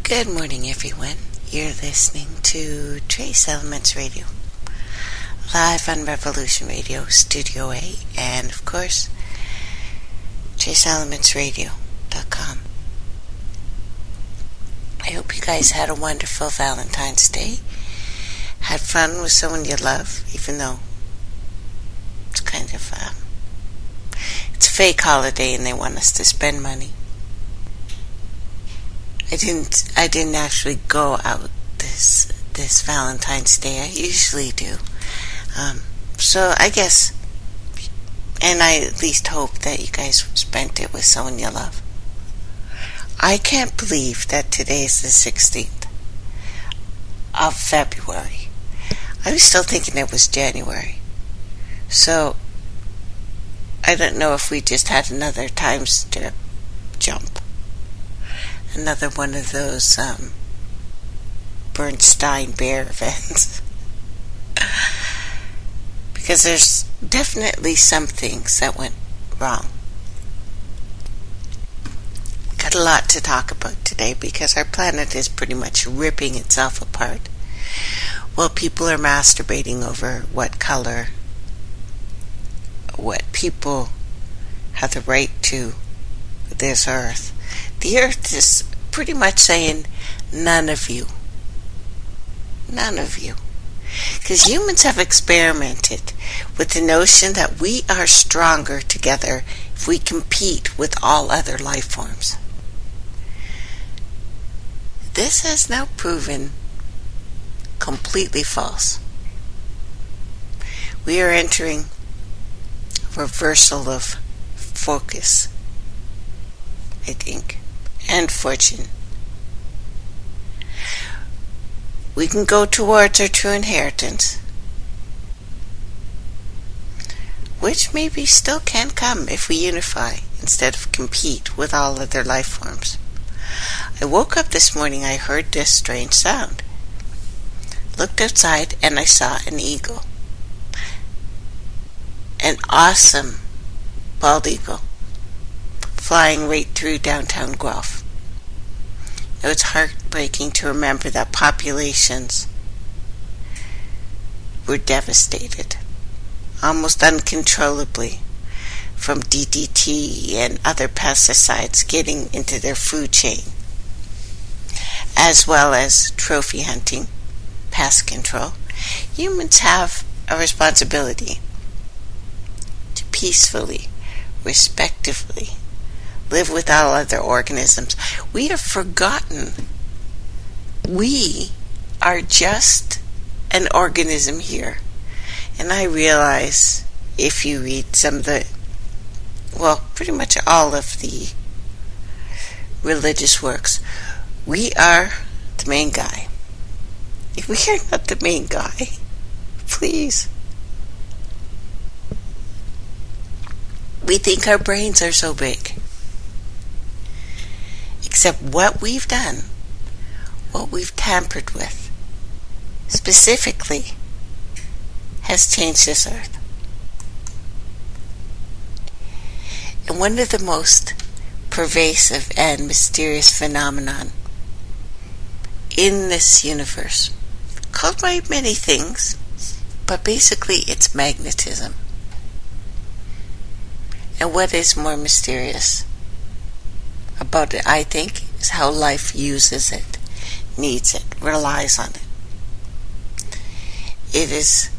Good morning, everyone. You're listening to Trace Elements Radio, live on Revolution Radio, Studio A, and of course, TraceElementsRadio.com. I hope you guys had a wonderful Valentine's Day. Had fun with someone you love, even though it's kind of it's a fake holiday and they want us to spend money. I didn't actually go out this Valentine's Day. I usually do. So I guess, and I at least hope that you guys spent it with someone you love. I can't believe that today is the 16th of February. I was still thinking it was January. So I don't know if we just had another time jump. Another one of those Bernstein Bear events. Because there's definitely some things that went wrong. Got a lot to talk about today because our planet is pretty much ripping itself apart. Well, people are masturbating over what people have the right to this earth. The earth is pretty much saying, none of you. None of you. Because humans have experimented with the notion that we are stronger together if we compete with all other life forms. This has now proven completely false. We are entering a reversal of focus, I think, and fortune. We can go towards our true inheritance, which maybe still can come if we unify instead of compete with all other life forms. I woke up this morning, I heard this strange sound. Looked outside and I saw an eagle. An awesome bald eagle flying right through downtown Guelph. Now, it's heartbreaking to remember that populations were devastated, almost uncontrollably, from DDT and other pesticides getting into their food chain, as well as trophy hunting, pest control. Humans have a responsibility to peacefully, respectively, live with all other organisms. We have forgotten we are just an organism here. And I realize if you read some of the, well, pretty much all of the religious works, we are the main guy. If we are not the main guy, please. We think our brains are so big. Except what we've done, what we've tampered with, specifically, has changed this earth. And one of the most pervasive and mysterious phenomenon in this universe, called by many things, but basically it's magnetism. And what is more mysterious about it, I think, is how life uses it, needs it, relies on it. It is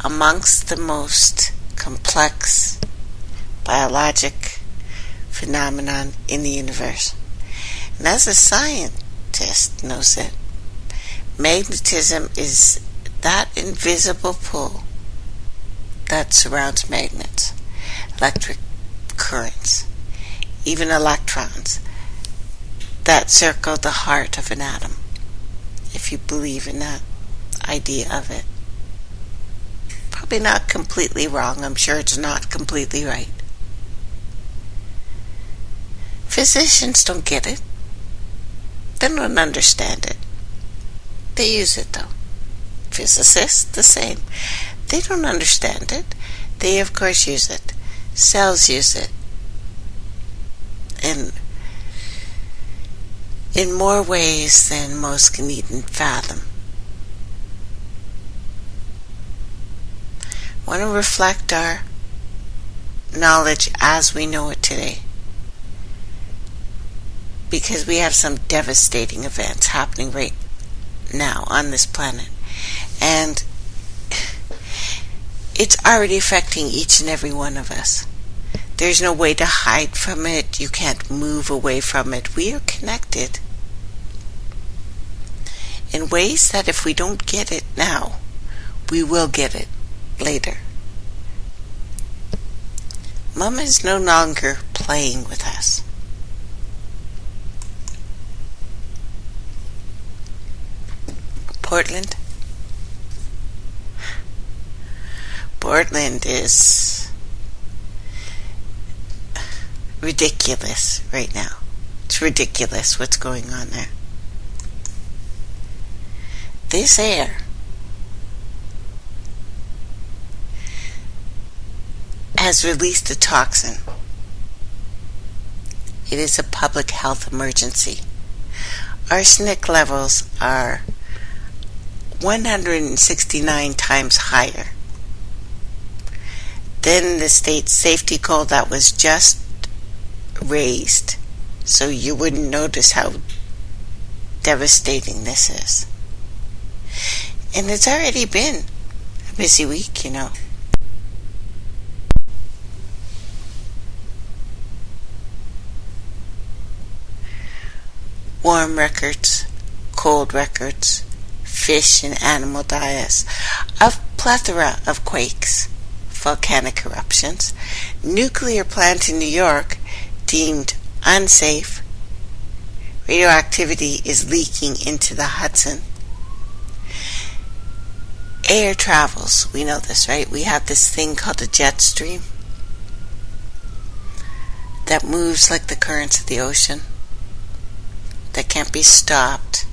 amongst the most complex biologic phenomenon in the universe. And as a scientist knows it, magnetism is that invisible pull that surrounds magnets, electric currents, even electrons that circle the heart of an atom, if you believe in that idea of it. Probably not completely wrong. I'm sure it's not completely right. Physicians don't get it. They don't understand it. They use it though. Physicists, the same. They don't understand it. They of course use it. Cells use it. And in more ways than most can even fathom. I want to reflect our knowledge as we know it today, because we have some devastating events happening right now on this planet, and it's already affecting each and every one of us. There's no way to hide from it. You can't move away from it. We are connected in ways that if we don't get it now, we will get it later. Mama is no longer playing with us. Portland is ridiculous right now. It's ridiculous what's going on there. This air has released a toxin. It is a public health emergency. Arsenic levels are 169 times higher than the state safety goal that was just raised, so you wouldn't notice how devastating this is. And it's already been a busy week, you know. Warm records, cold records, fish and animal diets, a plethora of quakes, volcanic eruptions, nuclear plant in New York deemed unsafe, radioactivity is leaking into the Hudson. Air travels, we know this, right? We have this thing called a jet stream that moves like the currents of the ocean, that can't be stopped,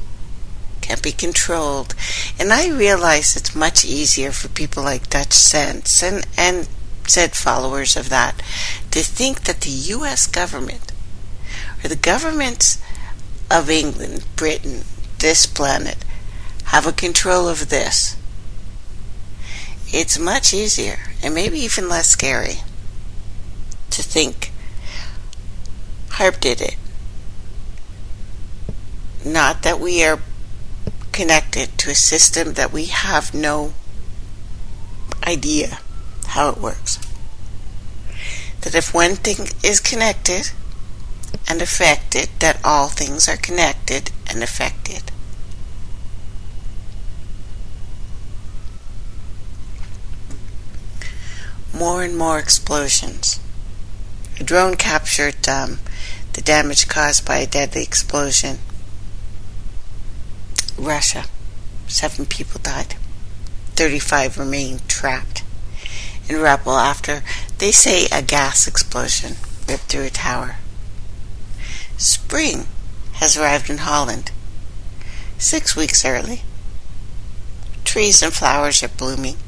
can't be controlled. And I realize it's much easier for people like Dutch Sense and said followers of that to think that the U.S. government or the governments of England, Britain, this planet have a control of this. It's much easier and maybe even less scary to think HAARP did it. Not that we are connected to a system that we have no idea how it works. That if one thing is connected and affected, that all things are connected and affected. More and more explosions. A drone captured the damage caused by a deadly explosion. Russia. 7 people died. 35 remain trapped in rubble after, they say, a gas explosion ripped through a tower. Spring has arrived in Holland. 6 weeks early. Trees and flowers are blooming.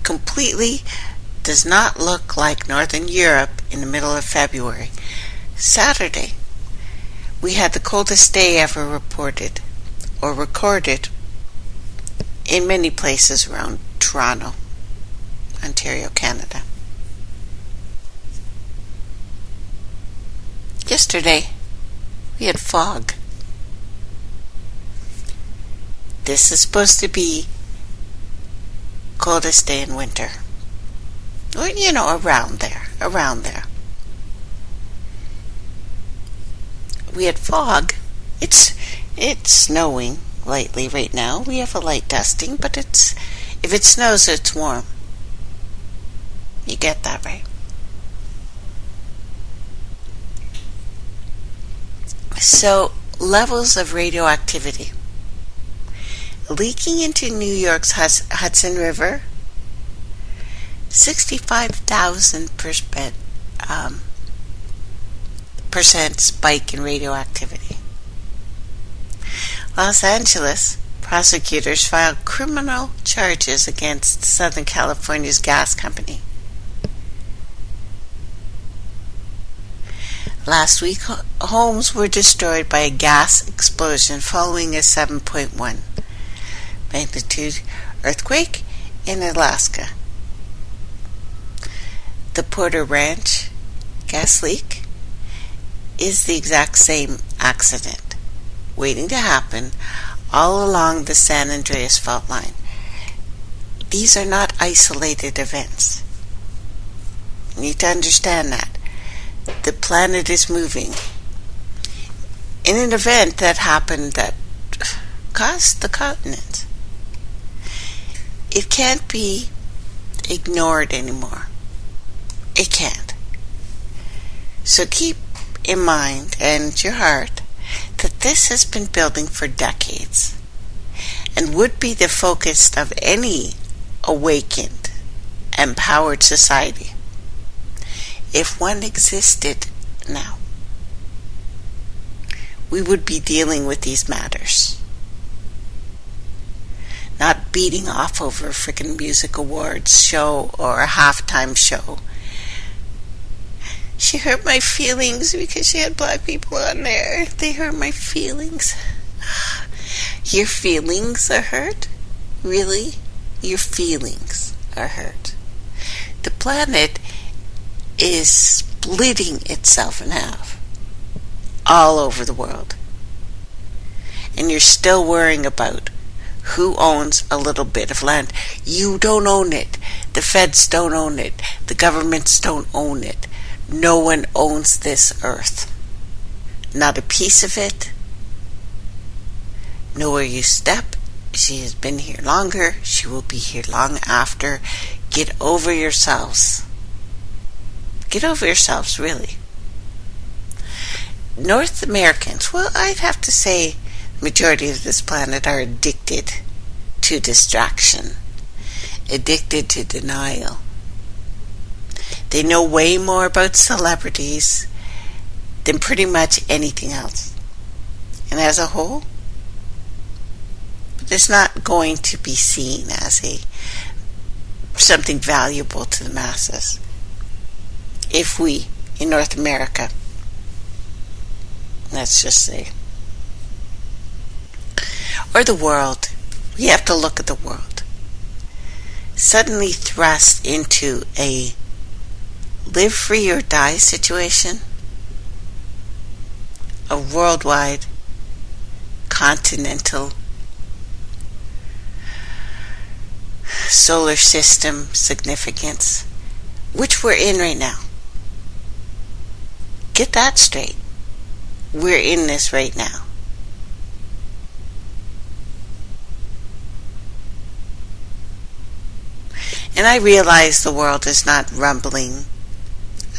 Completely does not look like Northern Europe in the middle of February. Saturday, we had the coldest day ever reported or recorded in many places around Toronto, Ontario, Canada. Yesterday, we had fog. This is supposed to be coldest day in winter. Or, you know, around there. We had fog. It's snowing lightly right now. We have a light dusting, but if it snows, it's warm. You get that, right? So, levels of radioactivity leaking into New York's Hudson River. 65,000% spike in radioactivity. Los Angeles prosecutors filed criminal charges against Southern California's gas company. Last week, homes were destroyed by a gas explosion following a 7.1 magnitude earthquake in Alaska. The Porter Ranch gas leak is the exact same accident waiting to happen all along the San Andreas fault line. These are not isolated events. You need to understand that. The planet is moving. In an event that happened that caused the continent. It can't be ignored anymore. It can't. So keep in mind and your heart that this has been building for decades and would be the focus of any awakened, empowered society if one existed now. We would be dealing with these matters, not beating off over a freaking music awards show or a halftime show. She hurt my feelings because she had black people on there. They hurt my feelings. Your feelings are hurt? Really? Your feelings are hurt. The planet is splitting itself in half all over the world. And you're still worrying about who owns a little bit of land. You don't own it. The feds don't own it. The governments don't own it. No one owns this earth. Not a piece of it. Know where you step. She has been here longer. She will be here long after. Get over yourselves. Get over yourselves, really. North Americans, well, I'd have to say the majority of this planet are addicted to distraction, addicted to denial. They know way more about celebrities than pretty much anything else. And as a whole, it's not going to be seen as something valuable to the masses. If we, in North America, let's just say, or the world, we have to look at the world, suddenly thrust into a live free or die situation, a worldwide, continental, solar system significance, which we're in right now. Get that straight. We're in this right now. And I realize the world is not rumbling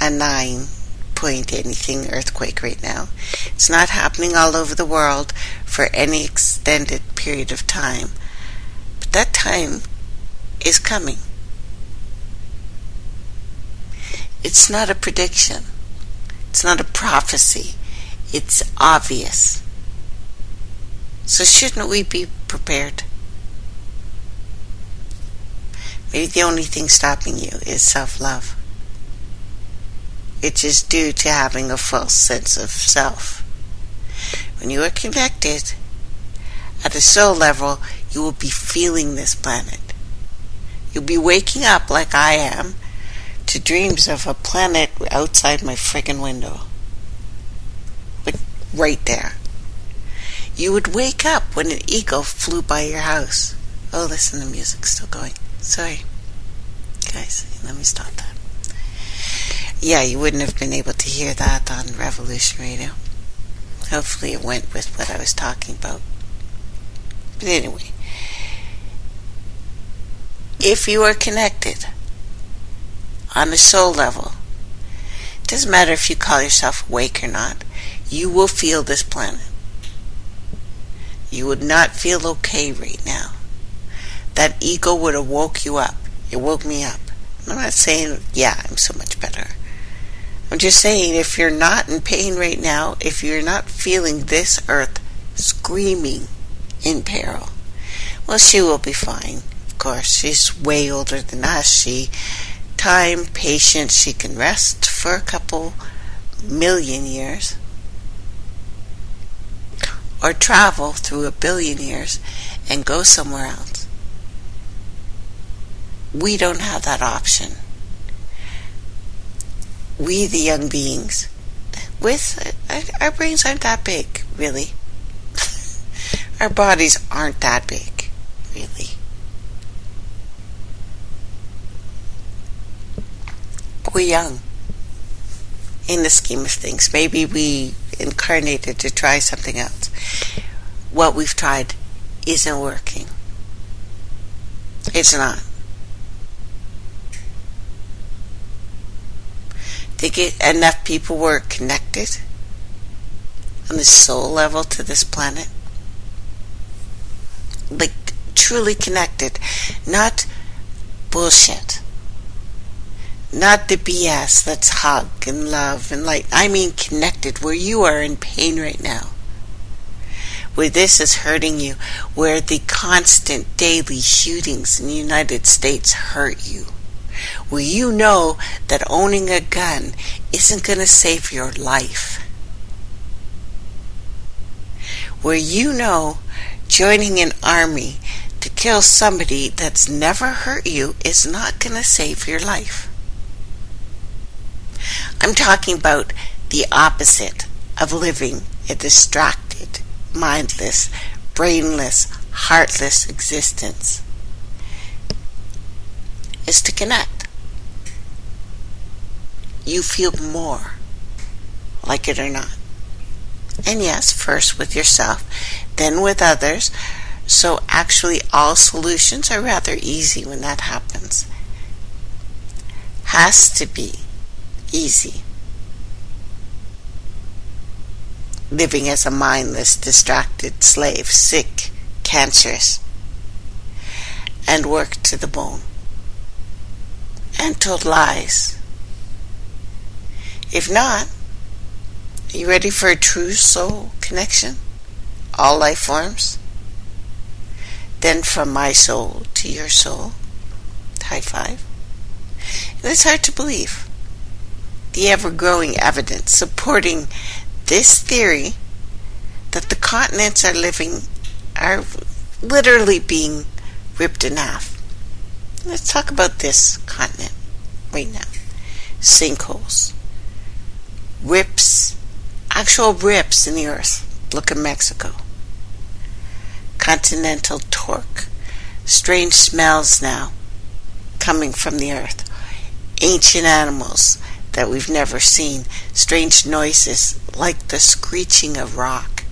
a 9 point anything earthquake right now. It's not happening all over the world for any extended period of time. But that time is coming. It's not a prediction. It's not a prophecy. It's obvious. So shouldn't we be prepared? Maybe the only thing stopping you is self-love, which is due to having a false sense of self. When you are connected at a soul level, you will be feeling this planet. You'll be waking up like I am to dreams of a planet outside my friggin' window. Like right there. You would wake up when an eagle flew by your house. Oh, listen, the music's still going. Sorry. Guys, let me stop that. Yeah, you wouldn't have been able to hear that on Revolution Radio. Hopefully it went with what I was talking about. But anyway, if you are connected on a soul level, it doesn't matter if you call yourself awake or not, you will feel this planet. You would not feel okay right now. That ego would have woke you up. It woke me up. I'm not saying, yeah, I'm so much better. I'm just saying, if you're not in pain right now, if you're not feeling this earth screaming in peril, well, she will be fine. Of course, she's way older than us. Time, patience, she can rest for a couple million years, or travel through 1 billion years and go somewhere else. We don't have that option. We, the young beings, our brains aren't that big, really. Our bodies aren't that big, really. We're young in the scheme of things. Maybe we incarnated to try something else. What we've tried isn't working. It's not. Think enough people were connected on the soul level to this planet? Like, truly connected. Not bullshit. Not the BS that's hug and love and light. I mean connected, where you are in pain right now. Where this is hurting you. Where the constant daily shootings in the United States hurt you. Where you know that owning a gun isn't going to save your life. Where you know joining an army to kill somebody that's never hurt you is not going to save your life. I'm talking about the opposite of living a distracted, mindless, brainless, heartless existence. Is to connect. You feel more, like it or not. And yes, first with yourself, then with others. So actually all solutions are rather easy when that happens. Has to be easy. Living as a mindless, distracted slave, sick, cancerous, and worked to the bone. And told lies. If not, are you ready for a true soul connection? All life forms? Then from my soul to your soul. High five. And it's hard to believe. The ever-growing evidence supporting this theory that the continents are literally being ripped in half. Let's talk about this continent right now. Sinkholes. Rips. Actual rips in the earth. Look at Mexico. Continental torque. Strange smells now coming from the earth. Ancient animals that we've never seen. Strange noises like the screeching of rock.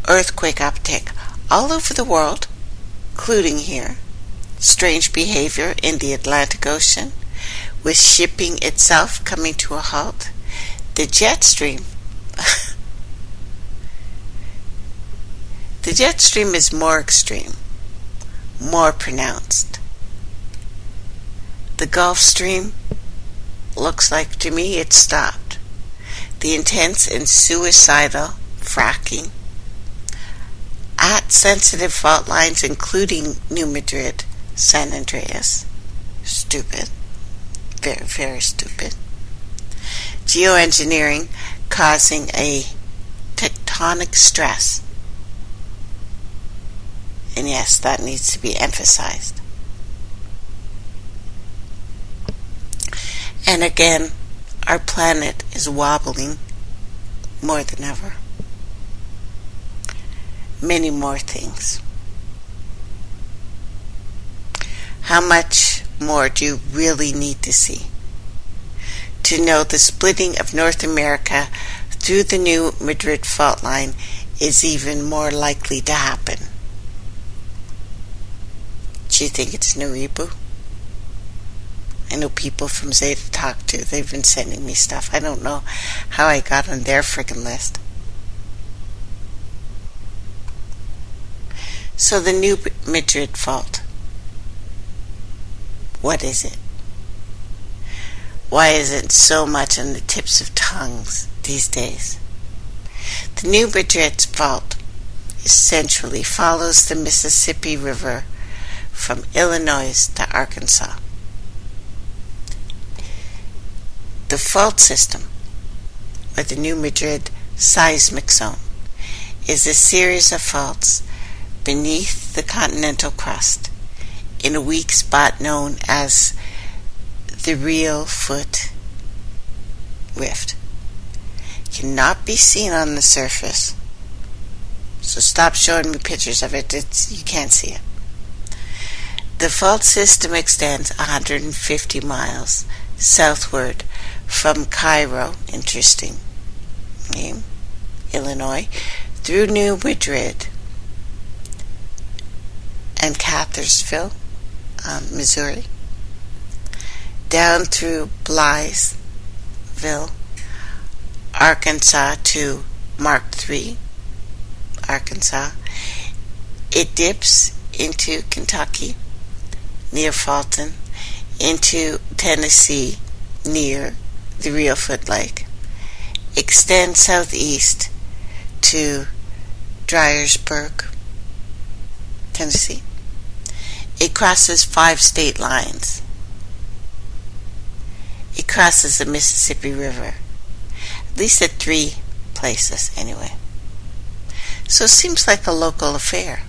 Earthquake uptick all over the world, including here. Strange behavior in the Atlantic Ocean, with shipping itself coming to a halt. The jet stream. The jet stream is more extreme, more pronounced. The Gulf Stream looks like to me it stopped. The intense and suicidal fracking at sensitive fault lines, including New Madrid, San Andreas. Stupid. Very, very stupid. Geoengineering causing a tectonic stress. And yes, that needs to be emphasized. And again, our planet is wobbling more than ever. Many more things. How much more do you really need to see to know the splitting of North America through the New Madrid fault line is even more likely to happen? Do you think it's Naribu? I know people from Zeta talk to. They've been sending me stuff. I don't know how I got on their friggin' list. So the New Madrid fault. What is it? Why is it so much on the tips of tongues these days? The New Madrid fault essentially follows the Mississippi River from Illinois to Arkansas. The fault system or the New Madrid seismic zone, is a series of faults beneath the continental crust in a weak spot known as the Real Foot Rift. Cannot be seen on the surface, so stop showing me pictures of it. You can't see it. The fault system extends 150 miles southward from Cairo, interesting name, Illinois, through New Madrid and Cathersville, Missouri, down through Blytheville, Arkansas to Mark III, Arkansas. It dips into Kentucky near Fulton, into Tennessee near the Real Foot Lake, extends southeast to Dyersburg, Tennessee. It crosses 5 state lines. It crosses the Mississippi River, at least at 3 places anyway. So it seems like a local affair.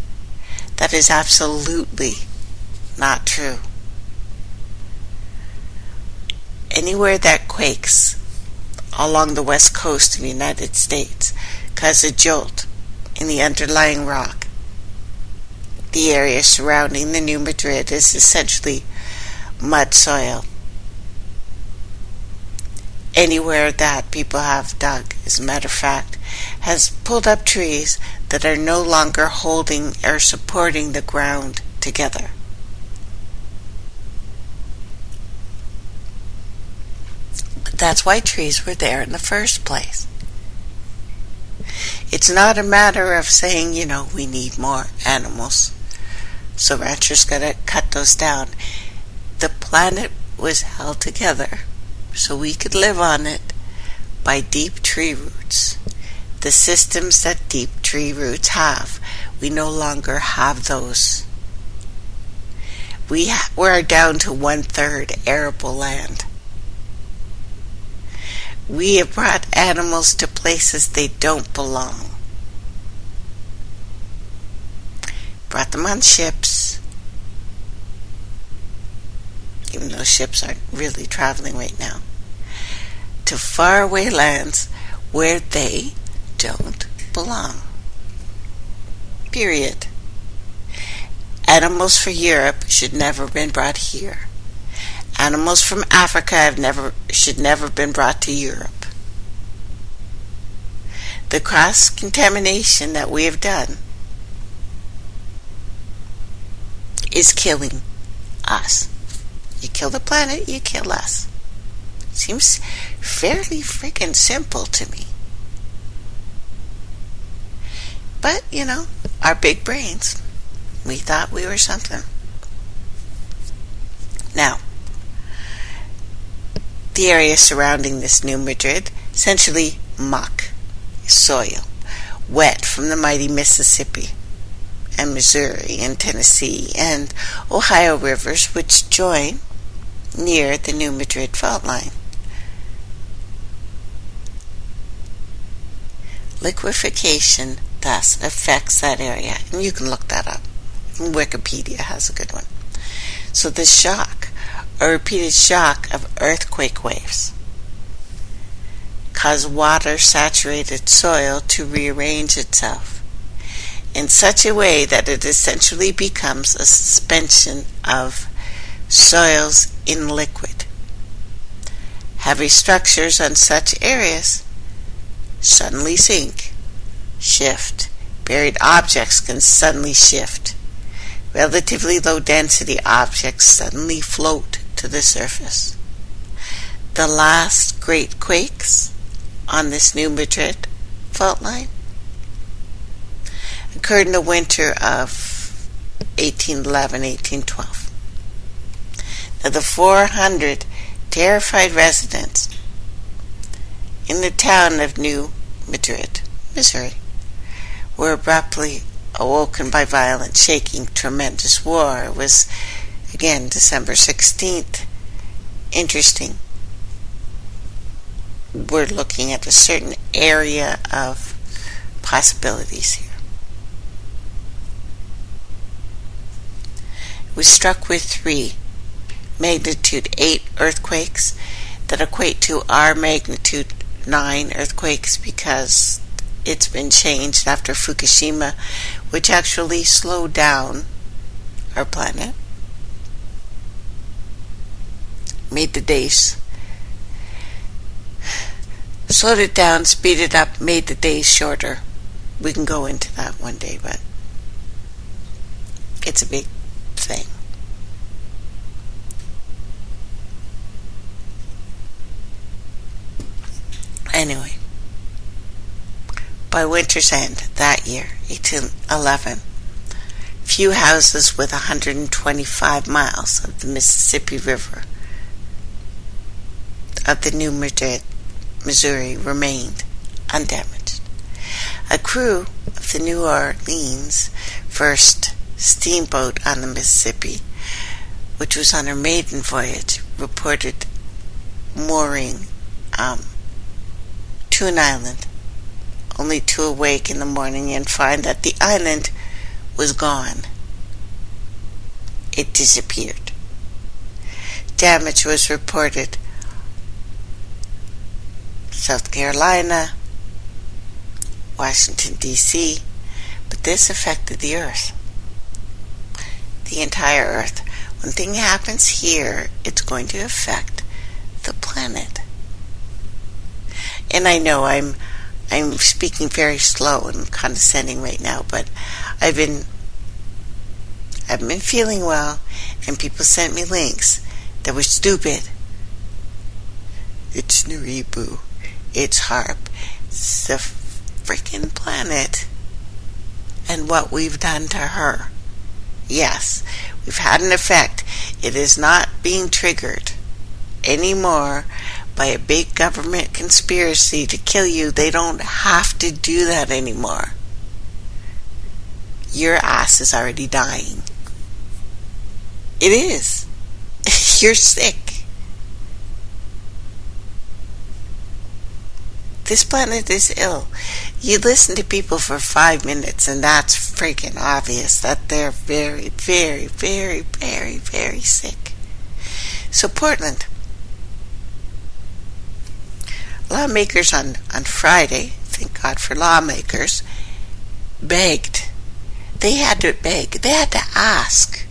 That is absolutely not true. Anywhere that quakes along the west coast of the United States causes a jolt in the underlying rock. The area surrounding the New Madrid is essentially mud soil. Anywhere that people have dug, as a matter of fact, has pulled up trees that are no longer holding or supporting the ground together. But that's why trees were there in the first place. It's not a matter of saying, we need more animals, so ranchers gotta cut those down. The planet was held together so we could live on it by deep tree roots. The systems that deep tree roots have, we no longer have those. We're down to 1/3 arable land. We have brought animals to places they don't belong. Brought them on ships, even though ships aren't really traveling right now, to faraway lands where they don't belong. Period. Animals for Europe should never have been brought here. Animals from Africa should never have been brought to Europe. The cross-contamination that we have done is killing us. You kill the planet, you kill us. Seems fairly freaking simple to me. But, our big brains, we thought we were something. Now, the area surrounding this New Madrid, essentially muck, soil, wet from the mighty Mississippi and Missouri and Tennessee and Ohio rivers, which join near the New Madrid fault line. Liquefaction thus affects that area, and you can look that up. Wikipedia has a good one. So the shock, a repeated shock of earthquake waves, cause water-saturated soil to rearrange itself in such a way that it essentially becomes a suspension of soils in liquid. Heavy structures on such areas suddenly sink, shift. Buried objects can suddenly shift. Relatively low density objects suddenly float to the surface. The last great quakes on this New Madrid fault line occurred in the winter of 1811-1812. Now the 400 terrified residents in the town of New Madrid, Missouri, were abruptly awoken by violent shaking. Tremendous war. It was, again, December 16th. Interesting. we're looking at a certain area of possibilities here. We struck with 3 magnitude 8 earthquakes that equate to our magnitude 9 earthquakes because it's been changed after Fukushima, which actually slowed down our planet, made the days, slowed it down, speed it up, made the days shorter. We can go into that one day, but it's a big thing. Anyway, by winter's end that year, 1811, few houses with 125 miles of the Mississippi River of the New Missouri remained undamaged. A crew of the New Orleans first steamboat on the Mississippi, which was on her maiden voyage, reported mooring to an island, only to awake in the morning and find that the island was gone. It disappeared. Damage was reported South Carolina, Washington, D.C., but this affected the Earth. The entire Earth. When thing happens here, it's going to affect the planet. And I know I'm speaking very slow and condescending right now, but I've been feeling well, and people sent me links that were stupid. It's Naribu. It's HARP. It's the freaking planet. And what we've done to her. Yes, we've had an effect. It is not being triggered anymore by a big government conspiracy to kill you. They don't have to do that anymore. Your ass is already dying. It is. You're sick. This planet is ill. You listen to people for 5 minutes and that's freaking obvious that they're very, very, very, very, very sick. So Portland, lawmakers on Friday, thank God for lawmakers, begged. They had to beg. They had to ask.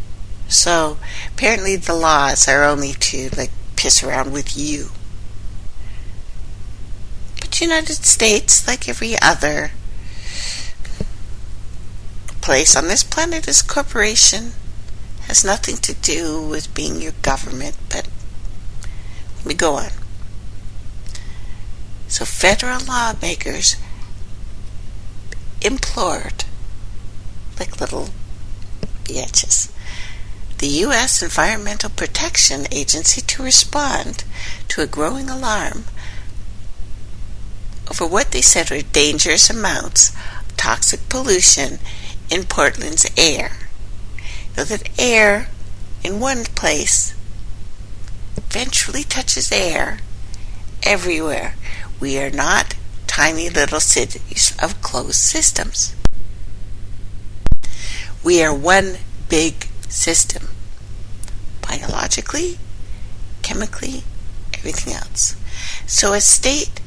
So apparently the laws are only to piss around with you. But United States, like every other place on this planet, is a corporation. Has nothing to do with being your government. But let me go on. So federal lawmakers implored, like little bitches, the U.S. Environmental Protection Agency to respond to a growing alarm over what they said were dangerous amounts of toxic pollution in Portland's air. You know that air in one place eventually touches air everywhere. We are not tiny little cities of closed systems. We are one big system. Biologically, chemically, everything else. So as state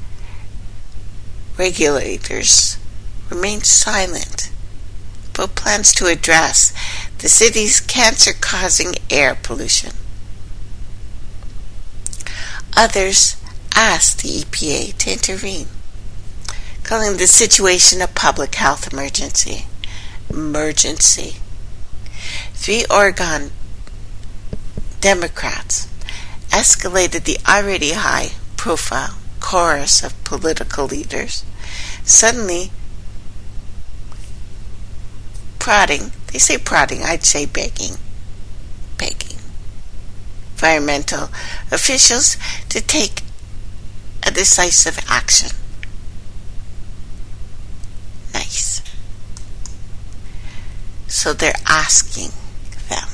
regulators remain silent about plans to address the city's cancer-causing air pollution, others asked the EPA to intervene, calling the situation a public health emergency. 3 Oregon Democrats escalated the already high-profile chorus of political leaders, suddenly prodding, they say prodding, I'd say begging environmental officials to take a decisive action. Nice. So they're asking them,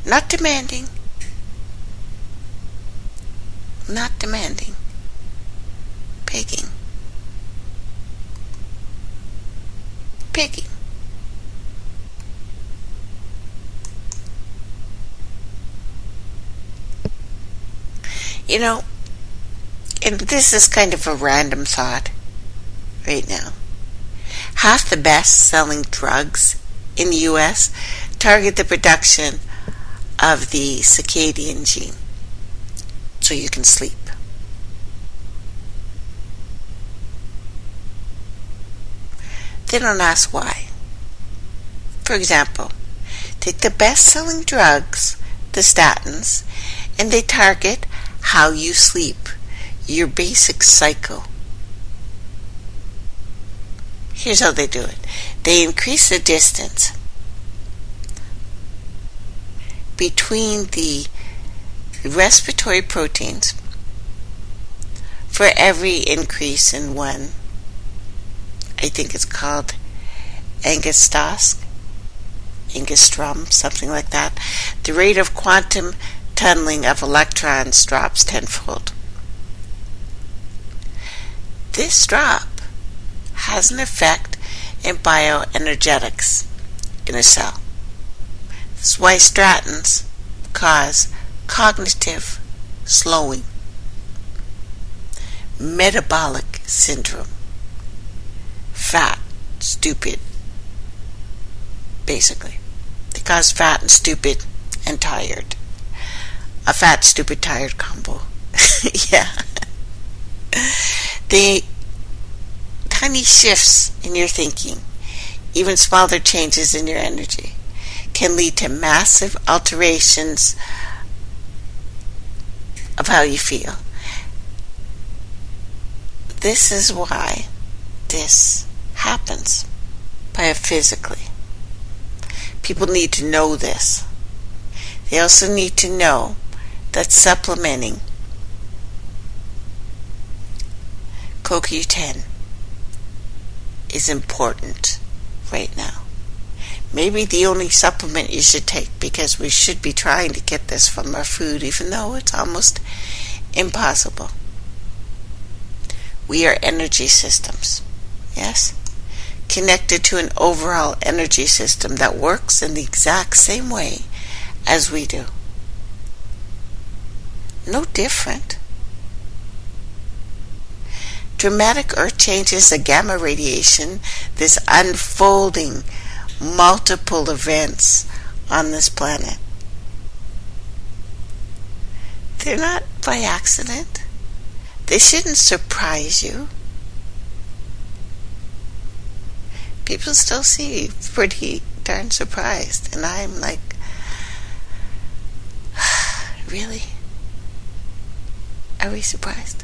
not demanding, Pigging. Pigging. You know, and this is kind of a random thought right now. Half the best-selling drugs in the U.S. target the production of the circadian gene, so you can sleep. They don't ask why. For example, take the best-selling drugs, the statins, and they target how you sleep, your basic cycle. Here's how they do it. They increase the distance between the respiratory proteins for every increase in one. I think it's called angstrom, something like that. The rate of quantum tunneling of electrons drops tenfold. This drop has an effect in bioenergetics in a cell. This is why statins cause cognitive slowing, metabolic syndrome, fat, stupid, basically. They cause fat and stupid and tired. A fat, stupid, tired combo. Yeah. The tiny shifts in your thinking, even smaller changes in your energy, can lead to massive alterations of how you feel. This is why this happens biophysically. People need to know this. They also need to know that supplementing CoQ10 is important right now. Maybe the only supplement you should take, because we should be trying to get this from our food, even though it's almost impossible. We are energy systems, yes? Connected to an overall energy system that works in the exact same way as we do. No different. Dramatic earth changes, the gamma radiation, this unfolding multiple events on this planet. They're not by accident. They shouldn't surprise you. People still seem pretty darn surprised, and I'm like, really? Are we surprised?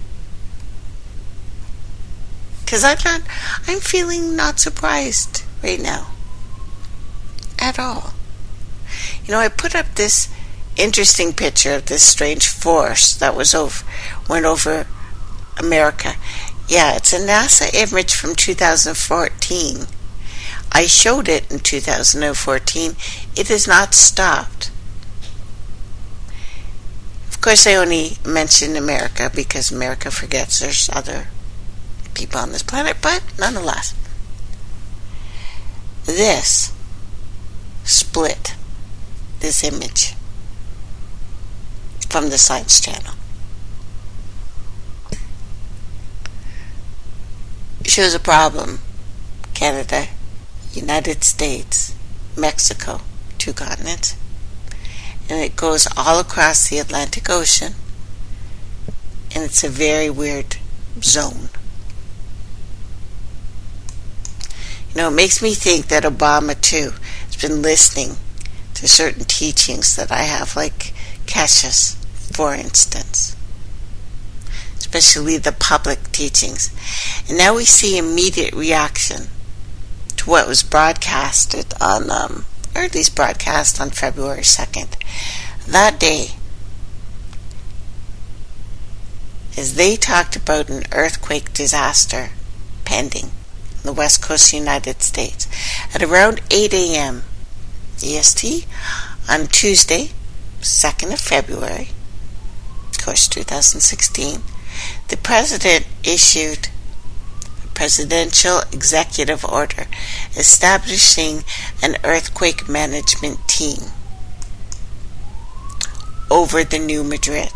Because I'm feeling not surprised right now. At all. You know, I put up this interesting picture of this strange force that went over America. Yeah, it's a NASA image from 2014. I showed it in 2014. It has not stopped. Of course, I only mention America because America forgets there's other people on this planet, but nonetheless, this split, this image from the Science Channel, shows a problem. Canada, United States, Mexico, 2 continents, and it goes all across the Atlantic Ocean, and it's a very weird zone. You know, it makes me think that Obama too has been listening to certain teachings that I have, like Kesha's, for instance, especially the public teachings. And now we see immediate reaction to what was broadcasted on, or at least broadcast on February 2nd. That day, as they talked about an earthquake disaster pending in the west coast of the United States at around 8 a.m. EST on Tuesday, 2nd of February, of course, 2016, the president issued a presidential executive order establishing an earthquake management team over the New Madrid.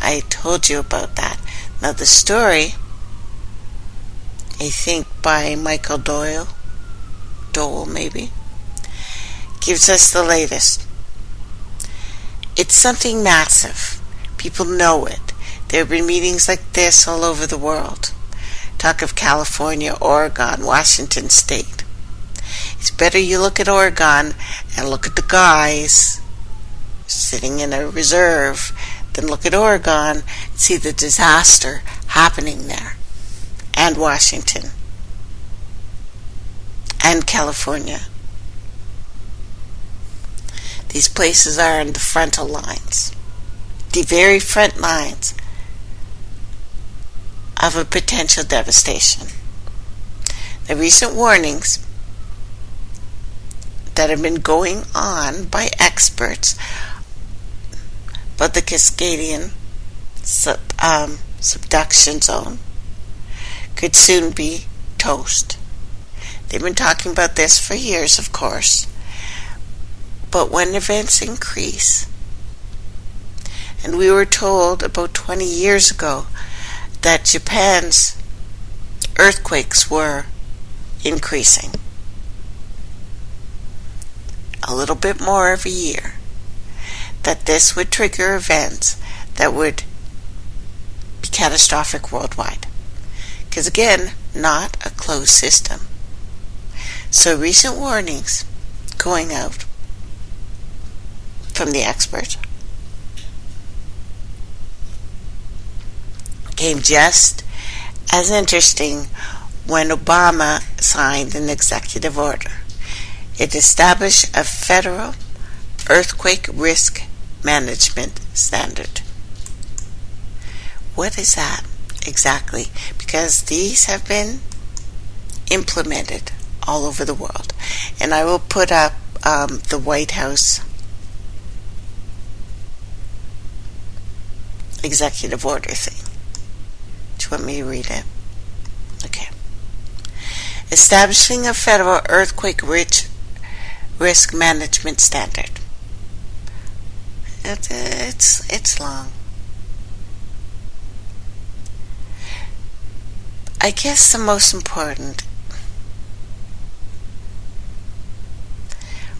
I told you about that. Now the story, I think by Michael Dole maybe, gives us the latest. It's something massive. People know it. There have been meetings like this all over the world. Talk of California, Oregon, Washington State. It's better you look at Oregon and look at the guys sitting in a reserve than look at Oregon and see the disaster happening there. And Washington. And California. These places are on the frontal lines. The very front lines of a potential devastation. The recent warnings that have been going on by experts about the Cascadian subduction zone could soon be toast. They've been talking about this for years, of course. But when events increase, and we were told about 20 years ago that Japan's earthquakes were increasing a little bit more every year, that this would trigger events that would be catastrophic worldwide. Because again, not a closed system. So recent warnings going out from the experts came just as interesting when Obama signed an executive order. It established a federal earthquake risk management standard. What is that exactly? Because these have been implemented all over the world. And I will put up the White House executive order thing. Do you want me to read it? Okay. Establishing a federal earthquake risk management standard. It's long. I guess the most important.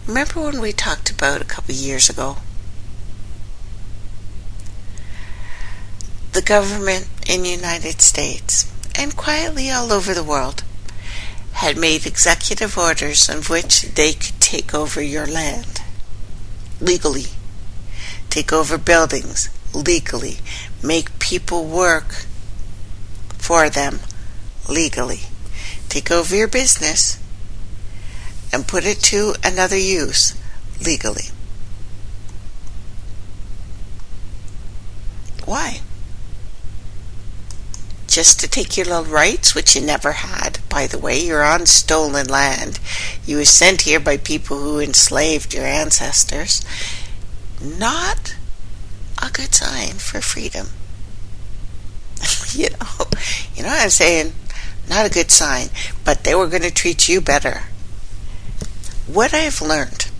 Remember when we talked about a couple years ago? The government in the United States, and quietly all over the world, had made executive orders in which they could take over your land legally, take over buildings legally, make people work for them legally, take over your business and put it to another use legally. Why? Just to take your little rights, which you never had, by the way. You're on stolen land. You were sent here by people who enslaved your ancestors. Not a good sign for freedom. You know what I'm saying? Not a good sign. But they were going to treat you better. What I've learned,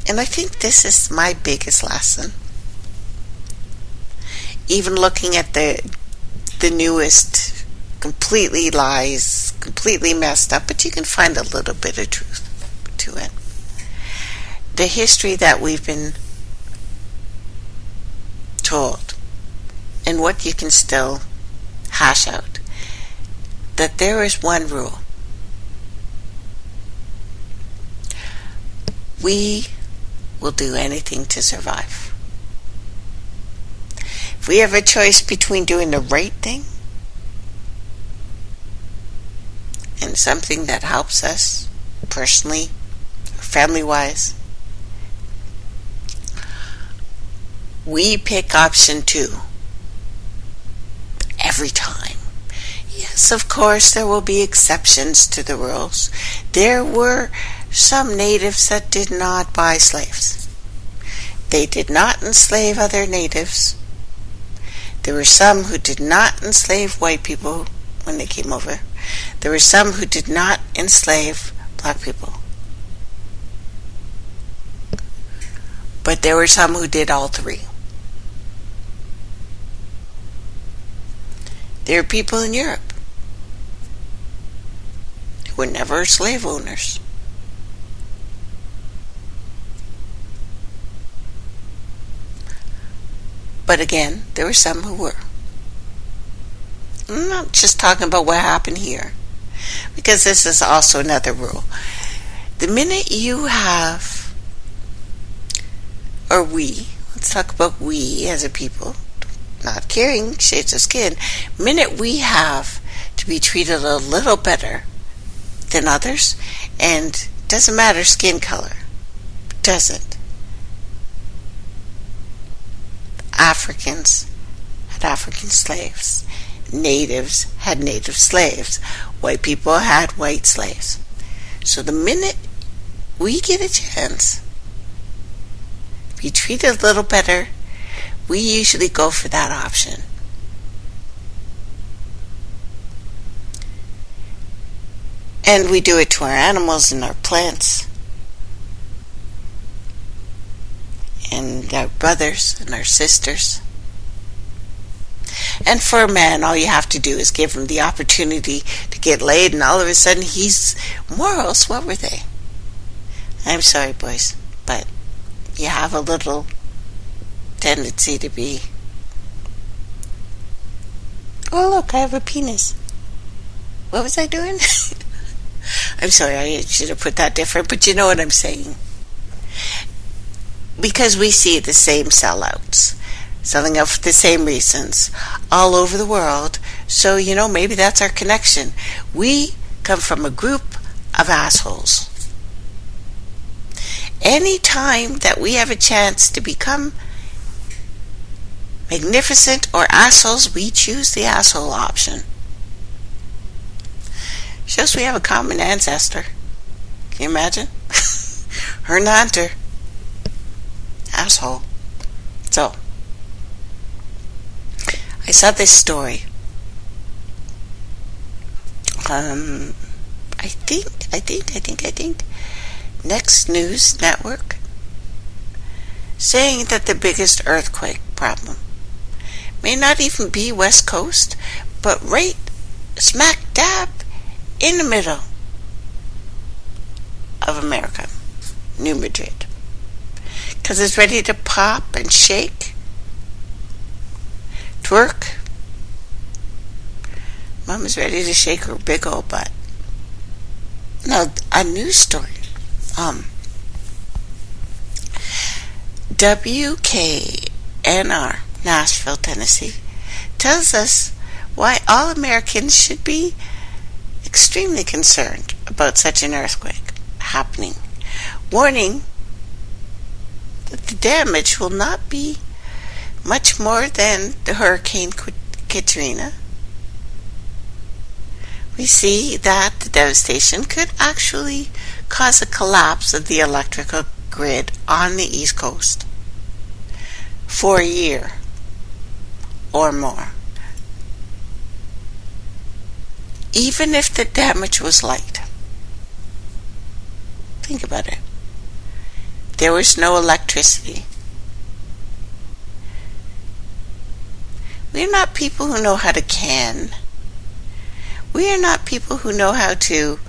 and I think this is my biggest lesson, even looking at the newest, completely lies, completely messed up, but you can find a little bit of truth to it. The history that we've been told, and what you can still hash out, that there is one rule. We will do anything to survive. If we have a choice between doing the right thing and something that helps us personally or family-wise, we pick option 2 every time. Yes, of course, there will be exceptions to the rules. There were some natives that did not buy slaves. They did not enslave other natives. There were some who did not enslave white people when they came over. There were some who did not enslave black people. But there were some who did all three. There are people in Europe who were never slave owners. But again, there were some who were. I'm not just talking about what happened here, because this is also another rule. The minute you have, or we, let's talk about we as a people, not caring shades of skin, the minute we have to be treated a little better than others, and doesn't matter skin color, doesn't. Africans had African slaves. Natives had native slaves. White people had white slaves. So the minute we get a chance to be treated a little better, we usually go for that option. And we do it to our animals and our plants and our brothers and our sisters. And for a man, all you have to do is give him the opportunity to get laid, and all of a sudden he's morals. What were they? I'm sorry, boys, but you have a little tendency to be, oh look, I have a penis. What was I doing? I'm sorry, I should have put that different, but you know what I'm saying. Because we see the same sellouts selling out for the same reasons all over the world. So, maybe that's our connection. We come from a group of assholes. Any time that we have a chance to become magnificent or assholes, we choose the asshole option. Shows we have a common ancestor. Can you imagine? Her and the hunter. Asshole. So, I saw this story. I think Next News Network saying that the biggest earthquake problem may not even be West Coast, but right smack dab in the middle of America, New Madrid, because it's ready to pop and shake. Twerk. Mom is ready to shake her big old butt. Now, a news story. WKNR, Nashville, Tennessee, tells us why all Americans should be extremely concerned about such an earthquake happening, warning that the damage will not be much more than the Hurricane Katrina. We see that the devastation could actually cause a collapse of the electrical grid on the East Coast for a year or more, even if the damage was light. Think about it. There was no electricity. We are not people who know how to can. We are not people who know how to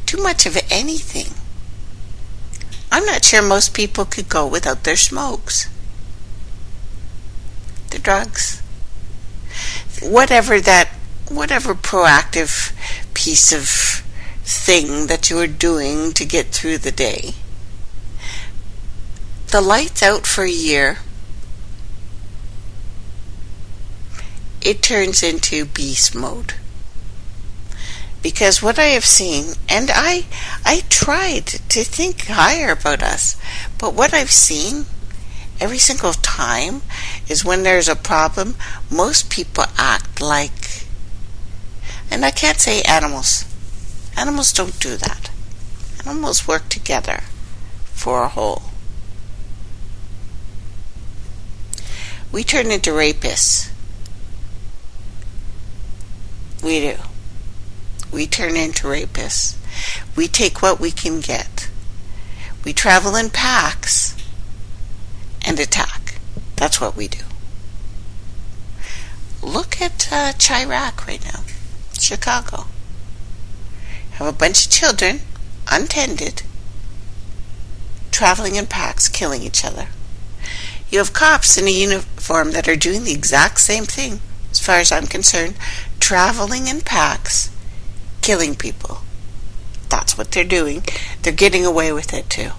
do much of anything. I'm not sure most people could go without their smokes, their drugs, whatever proactive piece of thing that you are doing to get through the day. The light's out for a year. It turns into beast mode. Because what I have seen, and I tried to think higher about us, but what I've seen every single time is when there's a problem, most people act like, and I can't say animals. Animals don't do that. Animals work together for a whole. We turn into rapists We do. We turn into rapists. We take what we can get. We travel in packs and attack. That's what we do. Look at Chirac right now, Chicago. Have a bunch of children, untended, traveling in packs, killing each other. You have cops in a uniform that are doing the exact same thing, as far as I'm concerned, traveling in packs, killing people. That's what they're doing. They're getting away with it too.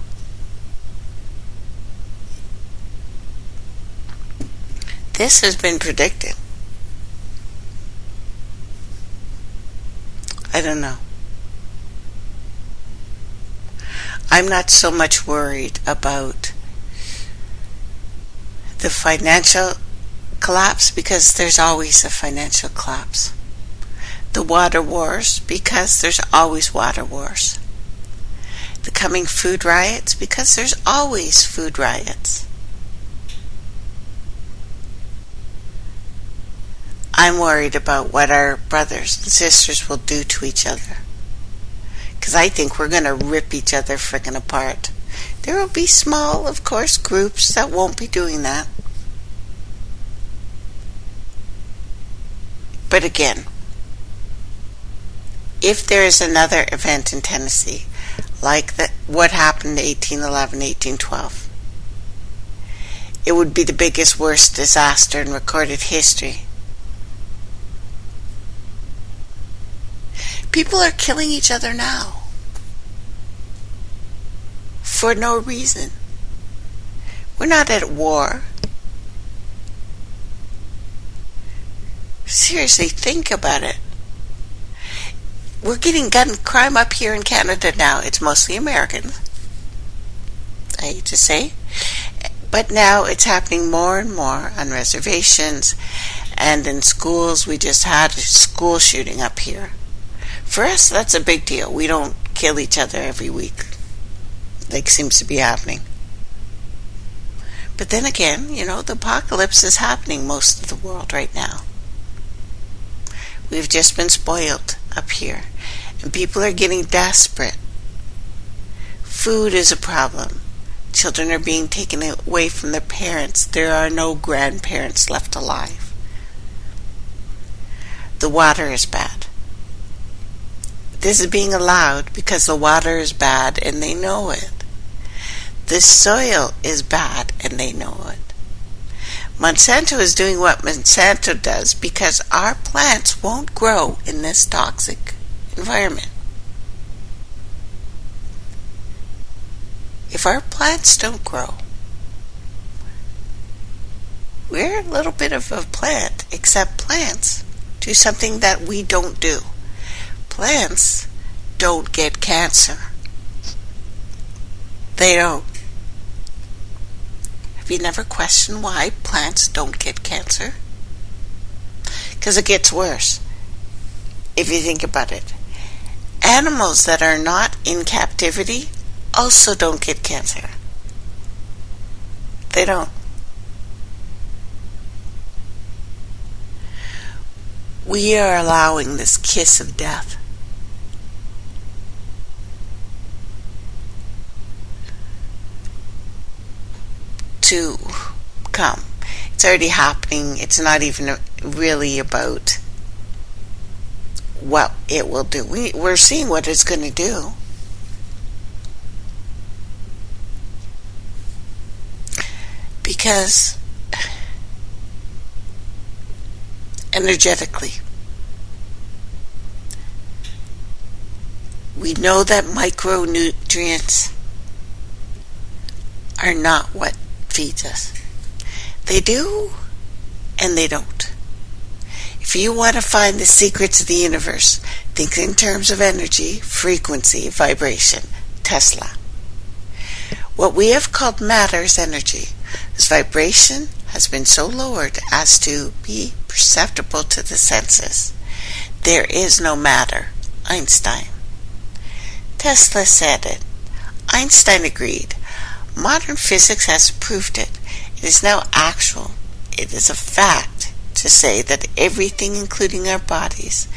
This has been predicted. I don't know. I'm not so much worried about the financial collapse, because there's always a financial collapse. The water wars, because there's always water wars. The coming food riots, because there's always food riots. I'm worried about what our brothers and sisters will do to each other, because I think we're going to rip each other frickin' apart. There will be small, of course, groups that won't be doing that. But again, if there is another event in Tennessee, like what happened in 1811, 1812, it would be the biggest, worst disaster in recorded history. People are killing each other now for no reason. We're not at war. Seriously, think about it. We're getting gun crime up here in Canada now. It's mostly Americans, I hate to say. But now it's happening more and more on reservations and in schools. We just had a school shooting up here. For us, that's a big deal. We don't kill each other every week, like seems to be happening. But then again, the apocalypse is happening most of the world right now. We've just been spoiled up here, and people are getting desperate. Food is a problem. Children are being taken away from their parents. There are no grandparents left alive. The water is bad. This is being allowed because the water is bad and they know it. The soil is bad and they know it. Monsanto is doing what Monsanto does because our plants won't grow in this toxic environment. If our plants don't grow, we're a little bit of a plant, except plants do something that we don't do. Plants don't get cancer. They don't. Have you never questioned why plants don't get cancer? Because it gets worse, if you think about it. Animals that are not in captivity also don't get cancer. They don't. We are allowing this kiss of death to come. It's already happening. It's not even really about what it will do. We're seeing what it's going to do. Because energetically, we know that micronutrients are not what feeds us. They do and they don't. If you want to find the secrets of the universe, think in terms of energy, frequency, vibration, Tesla. What we have called matter is energy. This vibration has been so lowered as to be perceptible to the senses. There is no matter. Einstein. Tesla said it. Einstein agreed. Modern physics has proved it. It is now actual. It is a fact. to say that everything, including our bodies,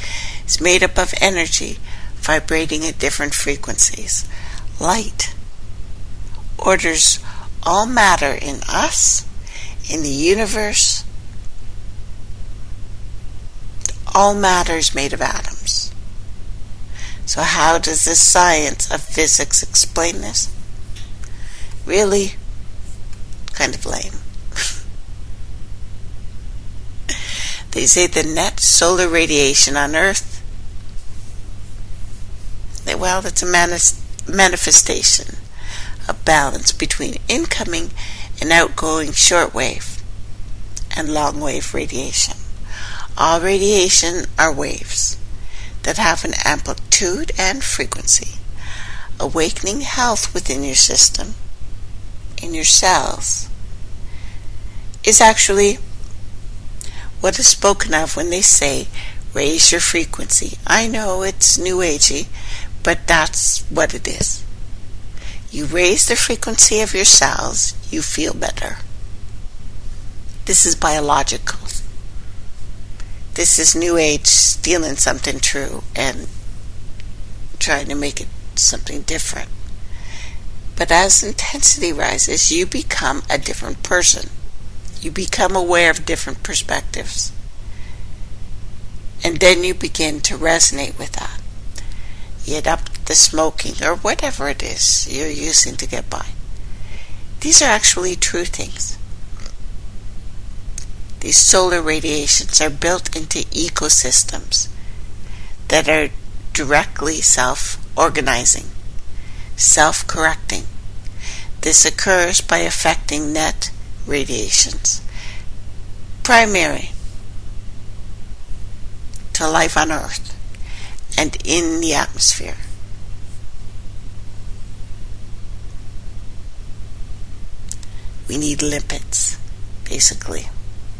is made up of energy vibrating at different frequencies. Light orders all matter in us, in the universe. All matter is made of atoms. So how does the science of physics explain this? Really, kind of lame. They say the net solar radiation on Earth, well, it's a manifestation of balance between incoming and outgoing shortwave and long-wave radiation. All radiation are waves that have an amplitude and frequency. Awakening health within your system, in your cells, is actually what is spoken of when they say raise your frequency. I know it's new agey, but that's what it is. You raise the frequency of your cells, you feel better. This is biological. This is new age stealing something true and trying to make it something different. But as intensity rises, you become a different person. You become aware of different perspectives. And then you begin to resonate with that. You get up the smoking or whatever it is you're using to get by. These are actually true things. These solar radiations are built into ecosystems that are directly self-organizing, self-correcting. This occurs by affecting net radiations, primary to life on Earth and in the atmosphere. We need lipids, basically,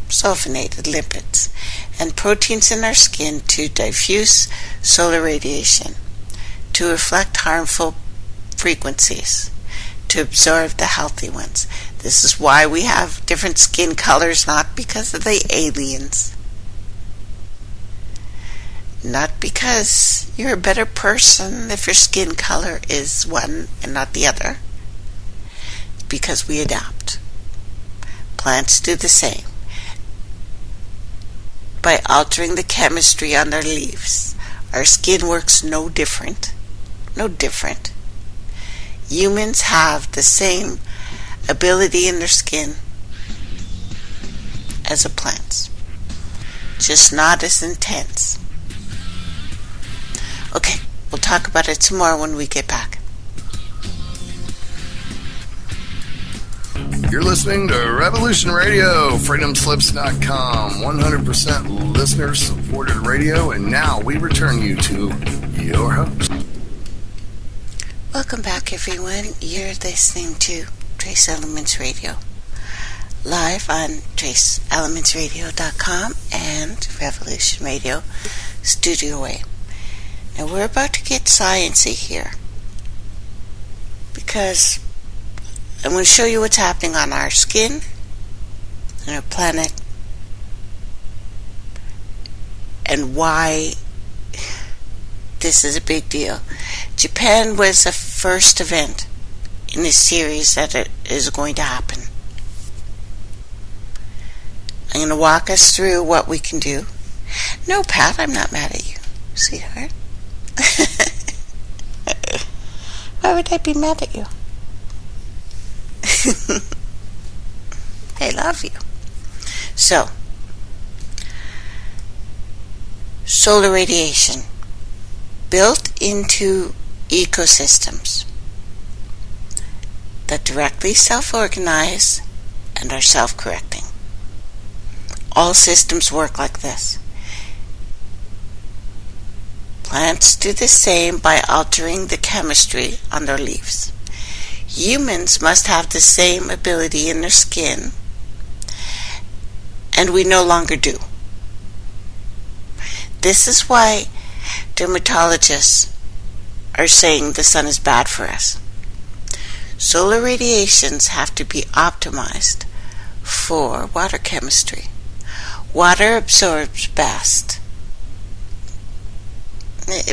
sulfonated lipids, and proteins in our skin to diffuse solar radiation, to reflect harmful frequencies, to absorb the healthy ones. This is why we have different skin colors, not because of the aliens. Not because you're a better person if your skin color is one and not the other. Because we adapt. Plants do the same. By altering the chemistry on their leaves, our skin works no different. No different. Humans have the same ability in their skin as the plants, just not as intense. Okay, we'll talk about it some more when we get back. You're listening to Revolution Radio, freedomslips.com, 100% listener-supported radio, and now we return you to your host. Welcome back, everyone. You're listening to Trace Elements Radio, live on traceelementsradio.com and Revolution Radio Studio A. Now we're about to get sciencey here, because I'm going to show you what's happening on our skin and our planet and why this is a big deal. Japan was the first event in this series that it is going to happen. I'm going to walk us through what we can do. No, Pat, I'm not mad at you, sweetheart. Why would I be mad at you? I love you. So, solar radiation built into ecosystems that directly self-organize and are self-correcting. All systems work like this. Plants do the same by altering the chemistry on their leaves. Humans must have the same ability in their skin, and we no longer do. This is why dermatologists are saying the sun is bad for us. Solar radiations have to be optimized for water chemistry. Water absorbs best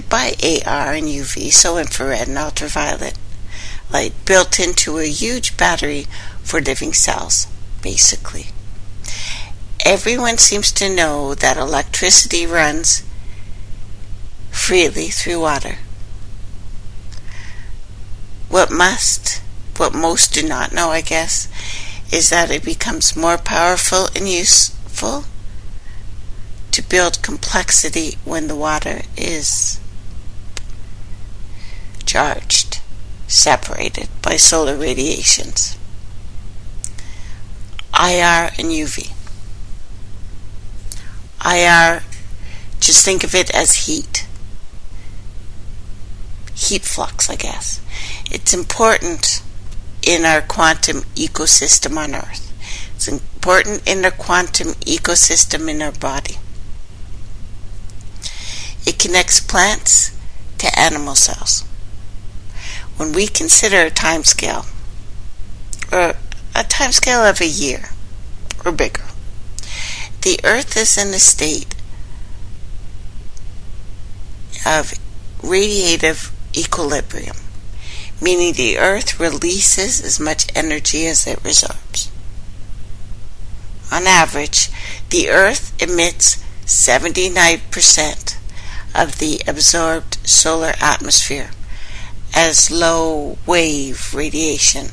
by AR and UV, so infrared and ultraviolet light, built into a huge battery for living cells, basically. Everyone seems to know that electricity runs freely through water. What most do not know, I guess, is that it becomes more powerful and useful to build complexity when the water is charged, separated by solar radiations. IR and UV. IR, just think of it as heat. Heat flux, I guess. It's important in our quantum ecosystem on Earth. It's important in our quantum ecosystem in our body. It connects plants to animal cells. When we consider a time scale, or a time scale of a year or bigger, the Earth is in a state of radiative equilibrium, meaning the Earth releases as much energy as it absorbs. On average, the Earth emits 79% of the absorbed solar atmosphere as low-wave radiation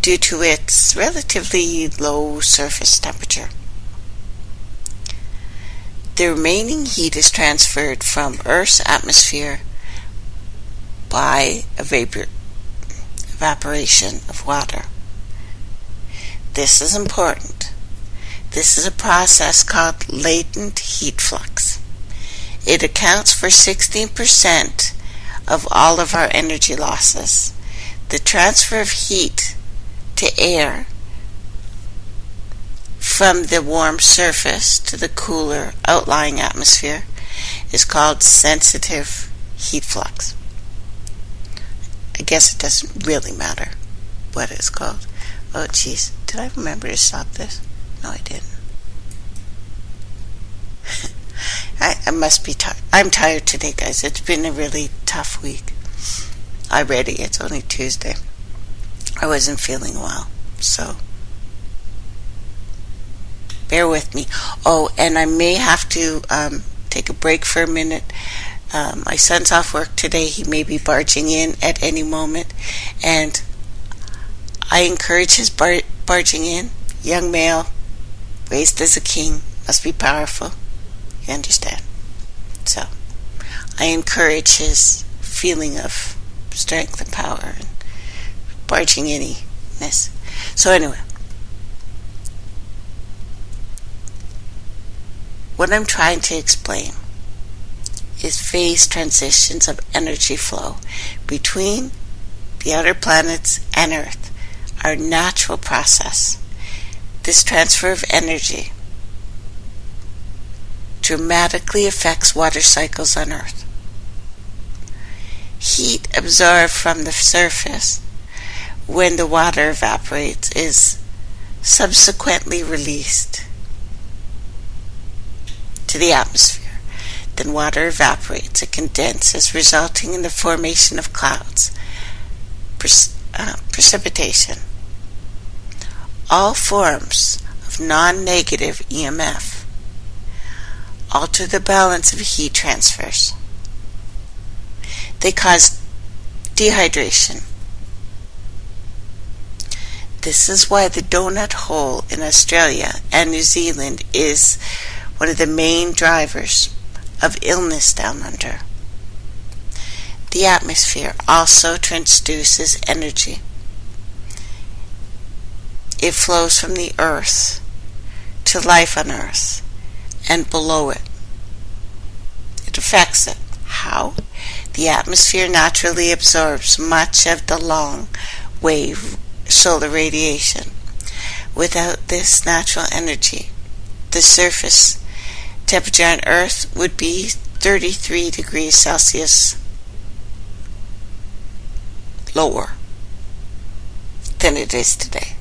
due to its relatively low surface temperature. The remaining heat is transferred from Earth's atmosphere by evaporation of water. This is important. This is a process called latent heat flux. It accounts for 16% of all of our energy losses. The transfer of heat to air from the warm surface to the cooler outlying atmosphere is called sensitive heat flux. I guess it doesn't really matter what it's called. Oh geez, did I remember to stop this? No, I didn't. I must be tired. I'm tired today, guys. It's been a really tough week. Already, it's only Tuesday. I wasn't feeling well, so bear with me. Oh, and I may have to take a break for a minute. My son's off work today. He may be barging in at any moment, and I encourage his barging in. Young male, raised as a king, must be powerful. You understand? So, I encourage his feeling of strength and power and barging in-ness. So anyway, what I'm trying to explain is phase transitions of energy flow between the outer planets and Earth, our natural process. This transfer of energy dramatically affects water cycles on Earth. Heat absorbed from the surface when the water evaporates is subsequently released to the atmosphere. Then water evaporates, it condenses, resulting in the formation of clouds, precipitation. All forms of non-negative EMF alter the balance of heat transfers. They cause dehydration. This is why the donut hole in Australia and New Zealand is one of the main drivers of illness down under. The atmosphere also transduces energy. It flows from the Earth to life on Earth and below it. It affects it. How? The atmosphere naturally absorbs much of the long-wave solar radiation. Without this natural energy, the surface temperature on Earth would be 33 degrees Celsius lower than it is today.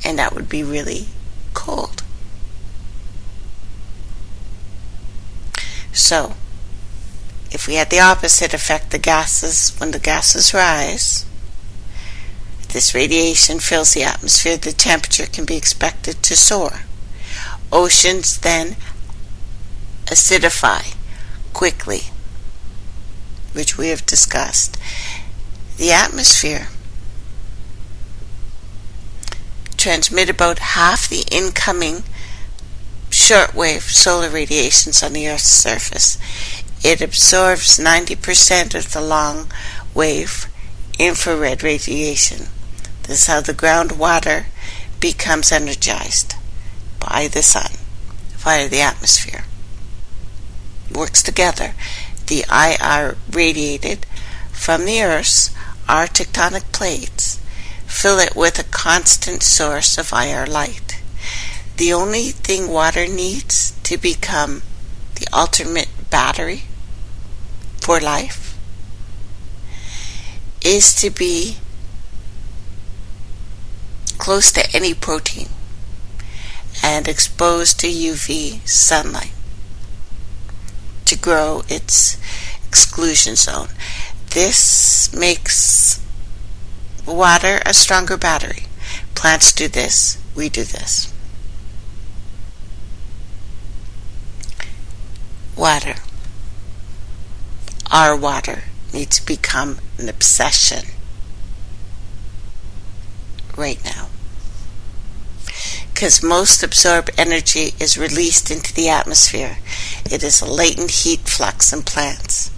And that would be really cold. So, if we had the opposite effect, when the gases rise, this radiation fills the atmosphere, the temperature can be expected to soar. Oceans then acidify quickly, which we have discussed. The atmosphere transmits about half the incoming shortwave solar radiations on the Earth's surface. It absorbs 90% of the long wave infrared radiation. This is how the groundwater becomes energized by the sun via the atmosphere. Works together. The IR radiated from the Earth's our tectonic plates fill it with a constant source of IR light. The only thing water needs to become the ultimate battery for life is to be close to any protein and exposed to UV sunlight to grow its exclusion zone. This makes water a stronger battery. Plants do this, we do this. Water. Our water needs to become an obsession right now. Because most absorbed energy is released into the atmosphere. It is a latent heat flux in plants.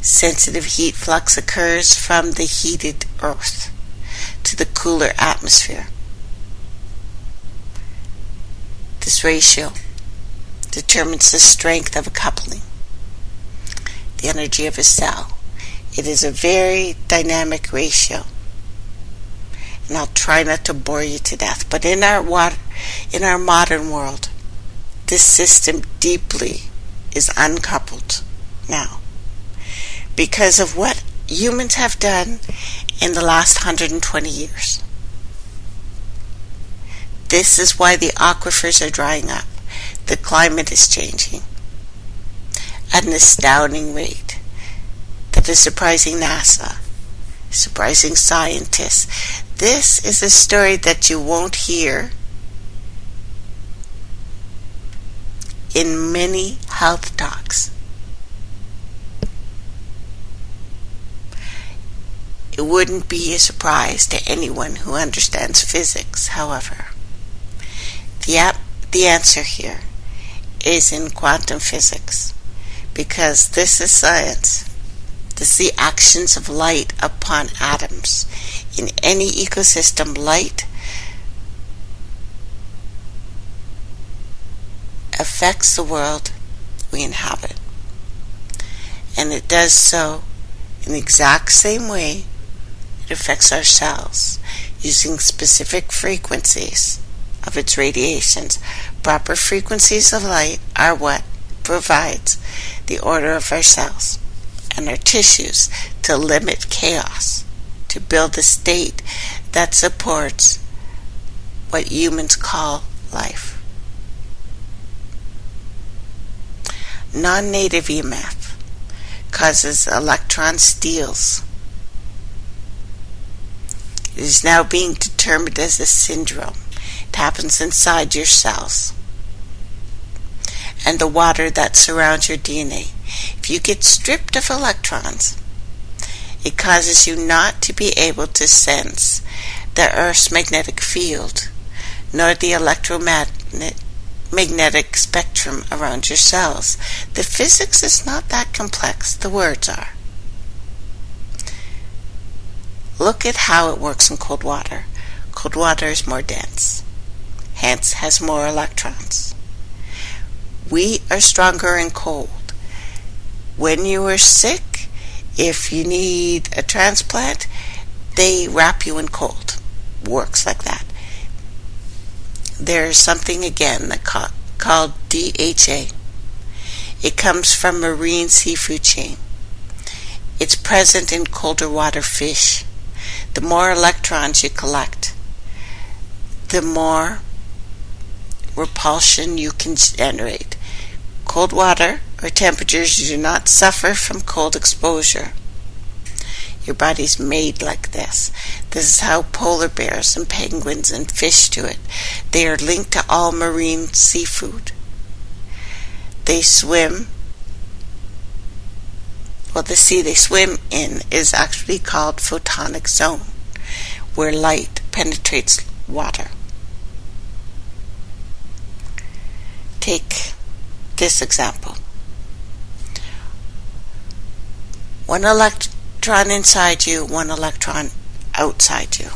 Sensitive heat flux occurs from the heated earth to the cooler atmosphere. This ratio determines the strength of a coupling, the energy of a cell. It is a very dynamic ratio. And I'll try not to bore you to death, but in our modern world, this system deeply is uncoupled now because of what humans have done in the last 120 years. This is why the aquifers are drying up. The climate is changing at an astounding rate that is surprising NASA, surprising scientists. This is a story that you won't hear in many health talks. It wouldn't be a surprise to anyone who understands physics, however. The answer here is in quantum physics, because this is science. This is the actions of light upon atoms. In any ecosystem, light affects the world we inhabit. And it does so in the exact same way it affects our cells, using specific frequencies of its radiations. Proper frequencies of light are what provides the order of our cells and our tissues to limit chaos, to build a state that supports what humans call life. Non-native EMF causes electron steals. It is now being determined as a syndrome. It happens inside your cells and the water that surrounds your DNA. If you get stripped of electrons, it causes you not to be able to sense the Earth's magnetic field, nor the electromagnetic spectrum around your cells. The physics is not that complex, the words are. Look at how it works in cold water. Cold water is more dense, hence has more electrons. We are stronger in cold. When you are sick, if you need a transplant, they wrap you in cold. Works like that. There's something again that called DHA. It comes from marine seafood chain. It's present in colder water fish. The more electrons you collect, the more repulsion you can generate. Cold water or temperatures do not suffer from cold exposure. Your body's made like this. This is how polar bears and penguins and fish do it. They are linked to all marine seafood. They swim. Well, the sea they swim in is actually called photonic zone, where light penetrates water. Take this example. One electron inside you, one electron outside you.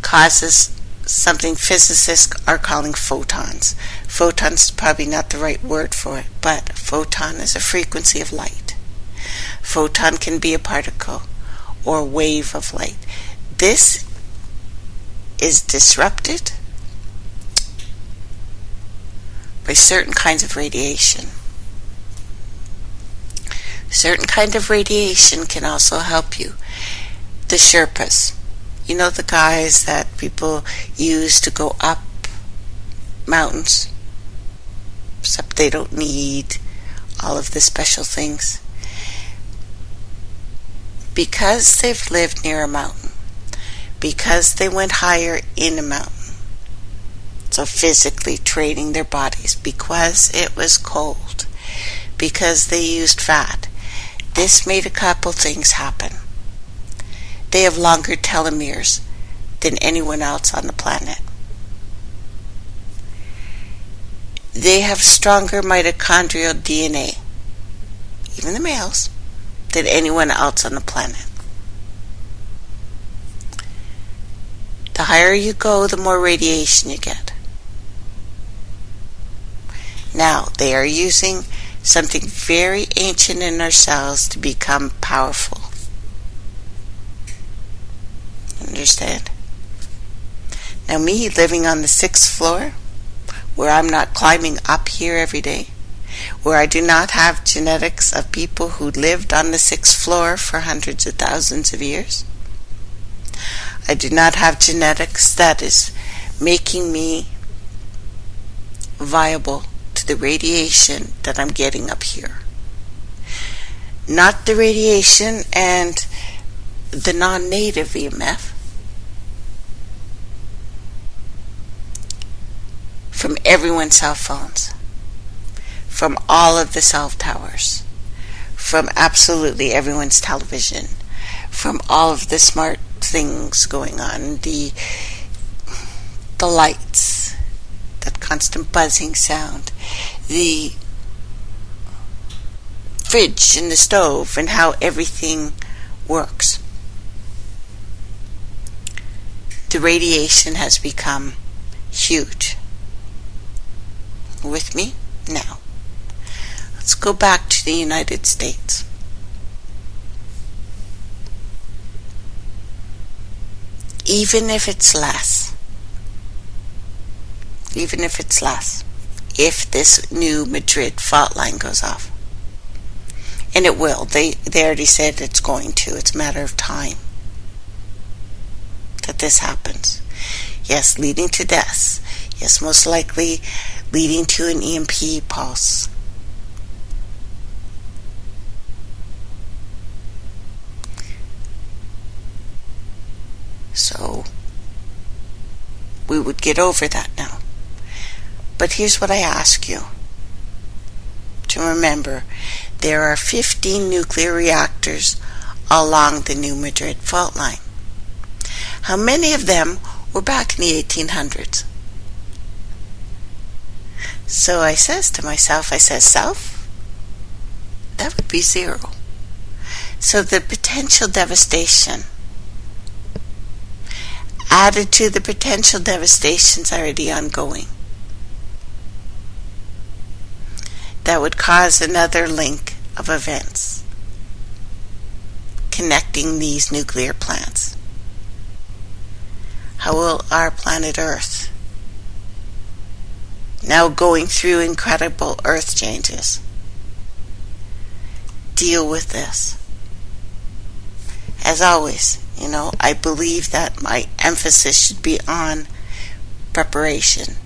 Causes something physicists are calling photons. Photons is probably not the right word for it, but photon is a frequency of light. Photon can be a particle or a wave of light. This is disrupted by certain kinds of radiation. Certain kind of radiation can also help you. The Sherpas, you know, the guys that people use to go up mountains, except they don't need all of the special things. Because they've lived near a mountain, because they went higher in a mountain, so physically training their bodies, because it was cold, because they used fat, this made a couple things happen. They have longer telomeres than anyone else on the planet. They have stronger mitochondrial DNA, even the males, than anyone else on the planet. The higher you go, the more radiation you get. Now, they are using something very ancient in our cells to become powerful. Understand? Now, me living on the 6th floor, where I'm not climbing up here every day, where I do not have genetics of people who lived on the 6th floor for hundreds of thousands of years, I do not have genetics that is making me viable to the radiation that I'm getting up here. Not the radiation and the non-native EMF from everyone's cell phones, from all of the cell towers, from absolutely everyone's television, from all of the smart things going on, the lights, that constant buzzing sound, the fridge and the stove, and how everything works. The radiation has become huge. With me? Now, let's go back to the United States. Even if it's less, if this new Madrid fault line goes off, and it will, they already said it's going to, it's a matter of time that this happens. Yes, leading to deaths. Yes, most likely leading to an EMP pulse. So, we would get over that now. But here's what I ask you to remember. There are 15 nuclear reactors along the New Madrid fault line. How many of them were back in the 1800s? So I says to myself, self, that would be 0. So the potential devastation added to the potential devastations already ongoing, that would cause another link of events connecting these nuclear plants. How will our planet Earth, now going through incredible earth changes, deal with this? As always, I believe that my emphasis should be on preparation,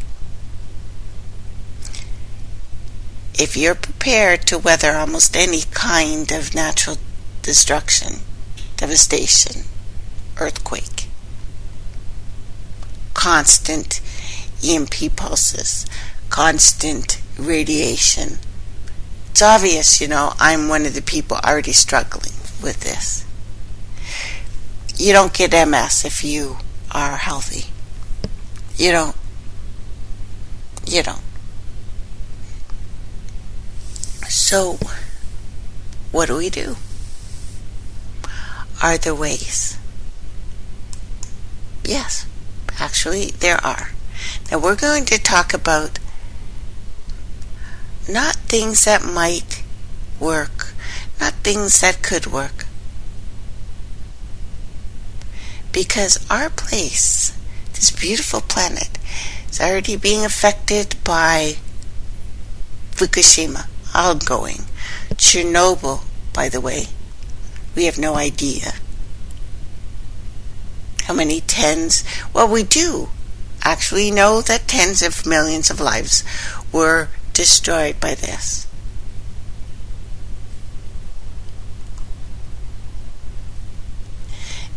if you're prepared to weather almost any kind of natural destruction, devastation, earthquake, constant EMP pulses, constant radiation, it's obvious, I'm one of the people already struggling with this. You don't get MS if you are healthy. You don't. So, what do we do? Are there ways? Yes, actually there are. Now we're going to talk about not things that might work, not things that could work. Because our place, this beautiful planet, is already being affected by Fukushima, ongoing. Chernobyl, by the way, we have no idea how many tens. Well, we do actually know that tens of millions of lives were destroyed by this.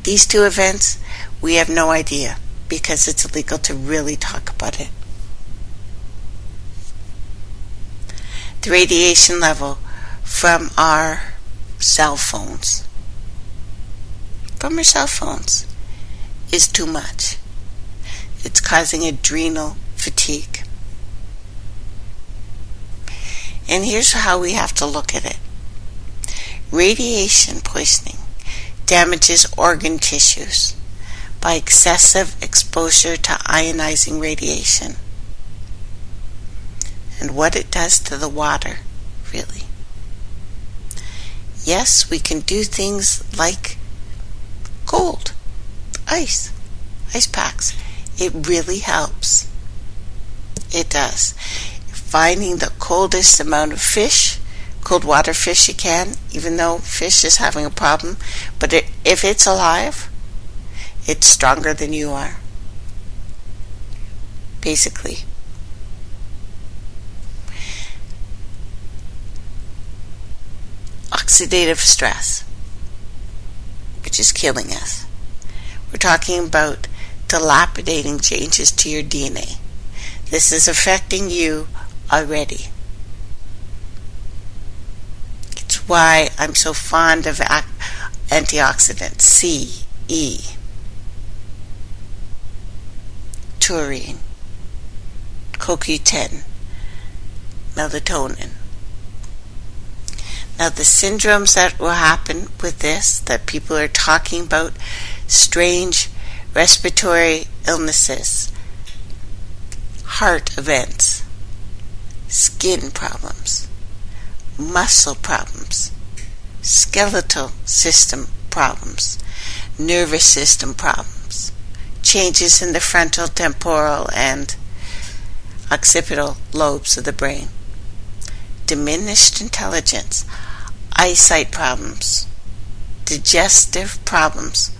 These two events, we have no idea because it's illegal to really talk about it. The radiation level from our cell phones, is too much. It's causing adrenal fatigue. And here's how we have to look at it. Radiation poisoning damages organ tissues by excessive exposure to ionizing radiation. And what it does to the water, really. Yes, we can do things like cold, ice packs. It really helps. It does. Finding the coldest amount of fish, cold water fish you can, even though fish is having a problem. But if it's alive, it's stronger than you are. Basically. Oxidative stress, which is killing us. We're talking about dilapidating changes to your DNA. This is affecting you already. It's why I'm so fond of antioxidants, C, E, taurine, CoQ10, melatonin. Now the syndromes that will happen with this, that people are talking about, strange respiratory illnesses, heart events, skin problems, muscle problems, skeletal system problems, nervous system problems, changes in the frontal, temporal, and occipital lobes of the brain, diminished intelligence, eyesight problems, digestive problems.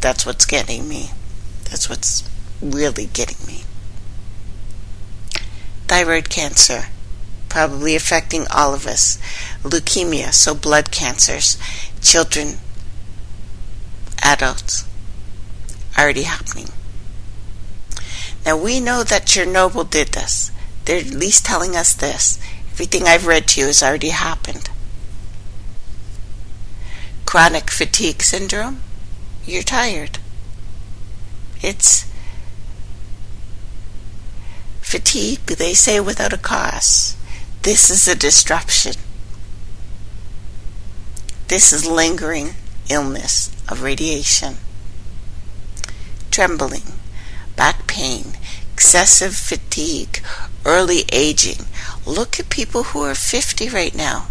That's what's getting me. That's what's really getting me. Thyroid cancer, probably affecting all of us. Leukemia, so blood cancers, children, adults, already happening. Now we know that Chernobyl did this. They're at least telling us this. Everything I've read to you has already happened. Chronic fatigue syndrome, you're tired. It's fatigue, they say, without a cause. This is a disruption. This is lingering illness of radiation. Trembling, back pain, excessive fatigue, early aging. Look at people who are 50 right now.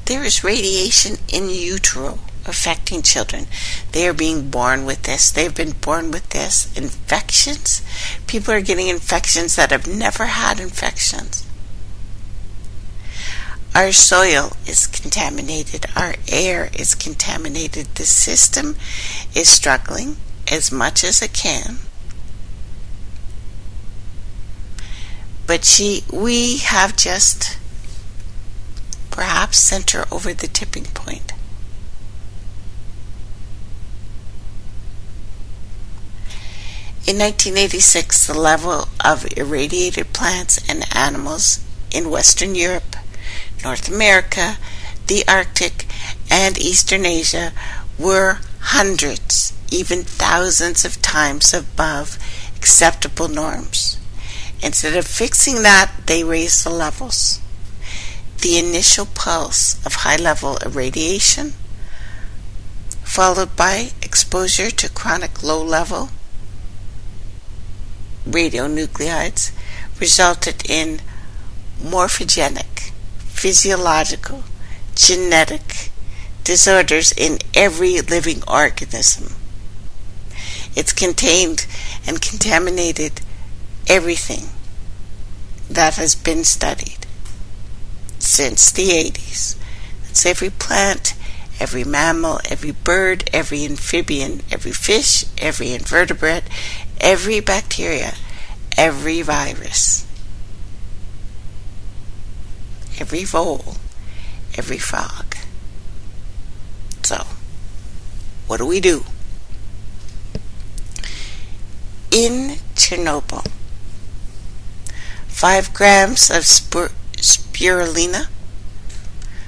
There is radiation in utero affecting children. They are being born with this. They've been born with this. Infections. People are getting infections that have never had infections. Our soil is contaminated. Our air is contaminated. The system is struggling as much as it can But we have just perhaps sent her over the tipping point. In 1986, the level of irradiated plants and animals in Western Europe, North America, the Arctic, and Eastern Asia were hundreds, even thousands of times above acceptable norms. Instead of fixing that, they raised the levels. The initial pulse of high-level irradiation, followed by exposure to chronic low-level radionuclides, resulted in morphogenic, physiological, genetic disorders in every living organism. It's contained and contaminated everything that has been studied since the 80s. It's every plant, every mammal, every bird, every amphibian, every fish, every invertebrate, every bacteria, every virus, every vole, every frog. So, what do? In Chernobyl, 5 grams of spirulina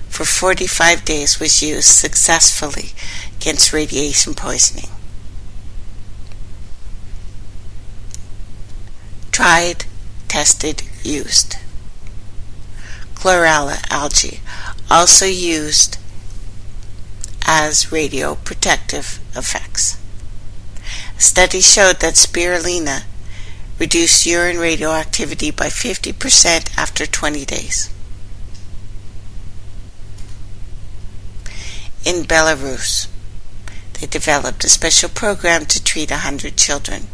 for 45 days was used successfully against radiation poisoning. Tried, tested, used. Chlorella algae, also used as radioprotective effects. A study showed that spirulina reduced urine radioactivity by 50% after 20 days. In Belarus, they developed a special program to treat 100 children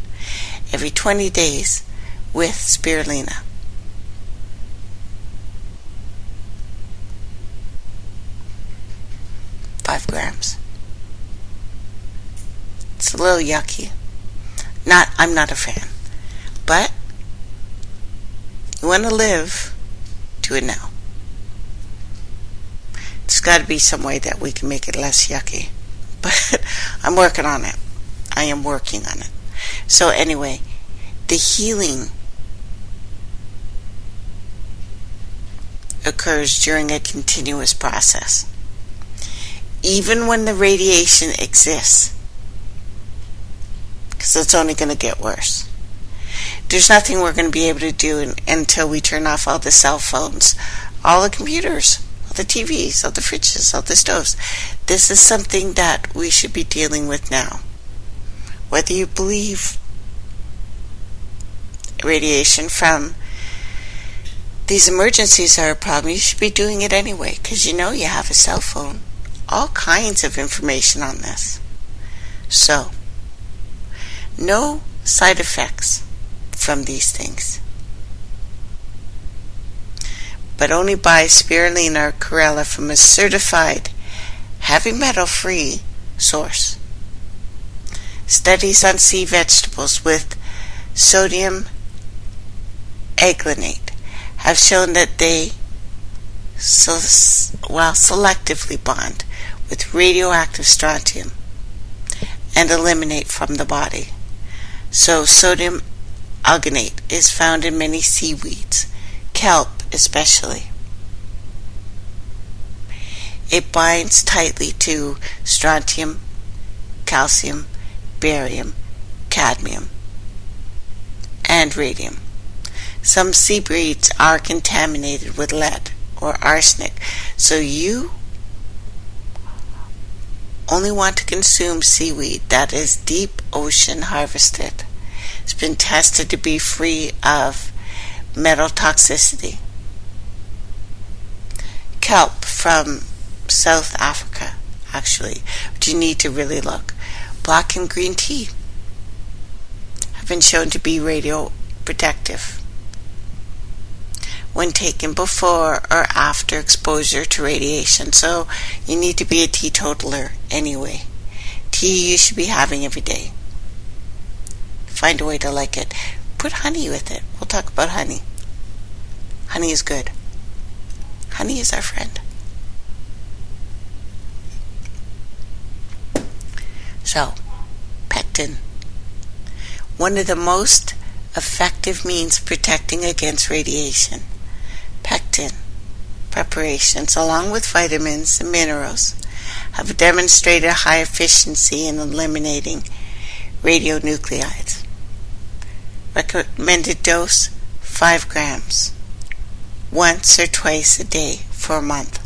every 20 days with spirulina. Five grams. It's a little yucky. I'm not a fan. But you want to live, do it now. There's got to be some way that we can make it less yucky. But I'm working on it. I am working on it. So anyway, the healing occurs during a continuous process. Even when the radiation exists, because it's only going to get worse. There's nothing we're going to be able to do until we turn off all the cell phones, all the computers, all the TVs, all the fridges, all the stoves. This is something that we should be dealing with now. Whether you believe radiation from these emergencies are a problem, you should be doing it anyway, because you have a cell phone. All kinds of information on this. So, no side effects from these things. But only buy spirulina or chlorella from a certified heavy metal free source. Studies on sea vegetables with sodium eglanate have shown that they selectively bond with radioactive strontium and eliminate from the body. So sodium alginate is found in many seaweeds, kelp especially. It binds tightly to strontium, calcium, barium, cadmium, and radium. Some sea breeds are contaminated with lead or arsenic, so you only want to consume seaweed that is deep ocean harvested. It's been tested to be free of metal toxicity. Kelp from South Africa, actually, but you need to really look. Black and green tea have been shown to be radioprotective when taken before or after exposure to radiation. So you need to be a teetotaler anyway. Tea you should be having every day. Find a way to like it. Put honey with it. We'll talk about honey. Honey is good. Honey is our friend. So, pectin. One of the most effective means of protecting against radiation. Pectin preparations, along with vitamins and minerals, have demonstrated high efficiency in eliminating radionuclides. Recommended dose 5 grams, once or twice a day for a month,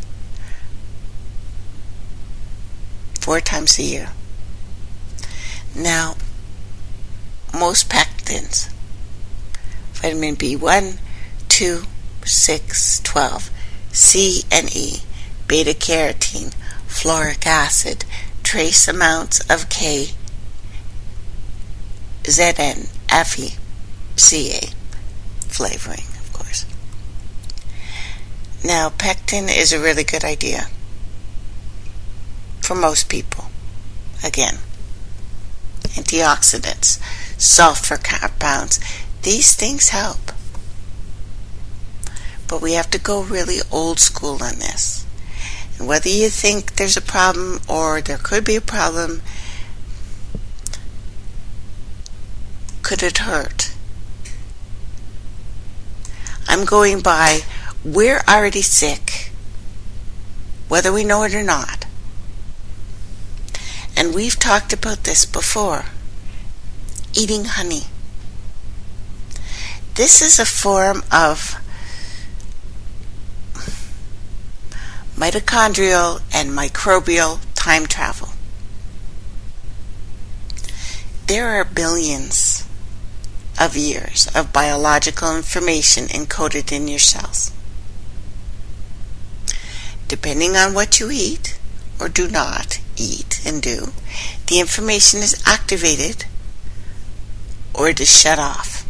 4 times a year. Now, most pectins, vitamin B1, 2, 6, 12, C and E, beta carotene, floric acid, trace amounts of K, ZN, Fe, Ca, flavoring, of course. Now, pectin is a really good idea for most people. Again, antioxidants, sulfur compounds, these things help. But we have to go really old school on this. And whether you think there's a problem or there could be a problem, could it hurt? I'm going by, we're already sick, whether we know it or not. And we've talked about this before. Eating honey. This is a form of mitochondrial and microbial time travel. There are billions of years of biological information encoded in your cells. Depending on what you eat or do not eat and do, the information is activated or it is shut off.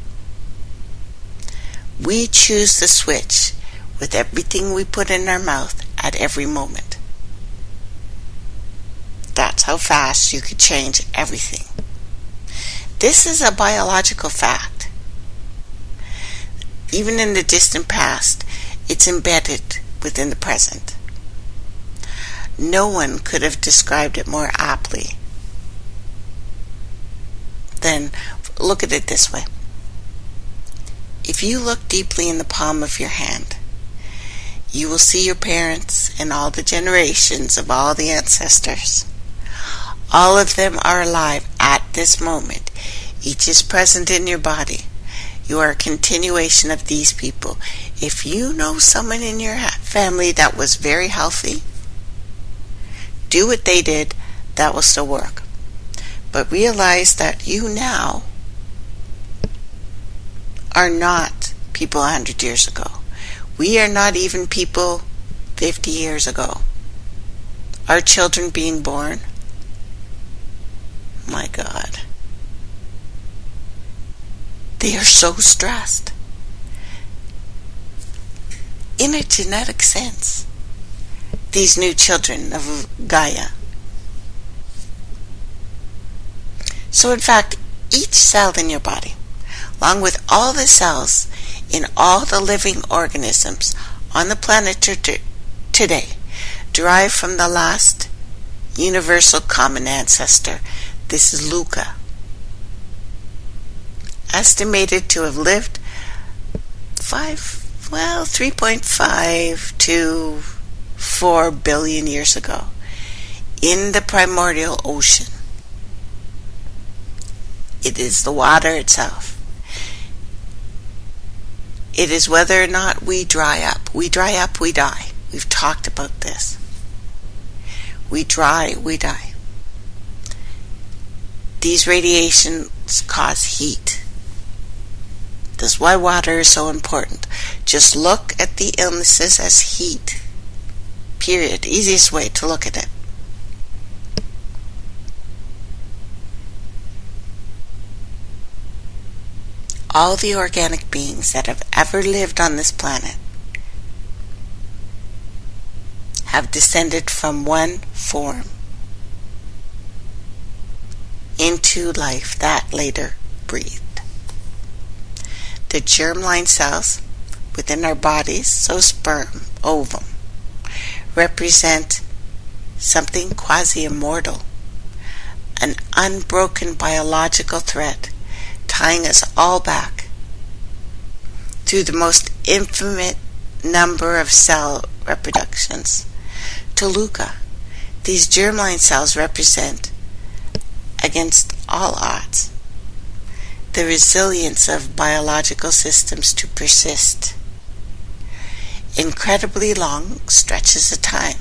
We choose the switch with everything we put in our mouth at every moment. That's how fast you could change everything. This is a biological fact. Even in the distant past, it's embedded within the present. No one could have described it more aptly than, look at it this way. If you look deeply in the palm of your hand, you will see your parents and all the generations of all the ancestors. All of them are alive at this moment. Each is present in your body. You are a continuation of these people. If you know someone in your family that was very healthy, do what they did, that will still work. But realize that you now are not people 100 years ago. We are not even people 50 years ago. Our children being born, my God, they are so stressed. In a genetic sense, these new children of Gaia. So in fact, each cell in your body, along with all the cells in all the living organisms on the planet today, derive from the last universal common ancestor. This is Luca, estimated to have lived 3.5 to 4 billion years ago in the primordial ocean. It is the water itself. It is whether or not we dry up. We dry up, we die. We've talked about this. We dry, we die. These radiations cause heat. That's why water is so important. Just look at the illnesses as heat. Period. Easiest way to look at it. All the organic beings that have ever lived on this planet have descended from one form into life that later breathed. The germline cells, within our bodies, so sperm, ovum, represent something quasi-immortal, an unbroken biological thread tying us all back through the most infinite number of cell reproductions. To Luca, these germline cells represent, against all odds, the resilience of biological systems to persist. Incredibly long stretches of time,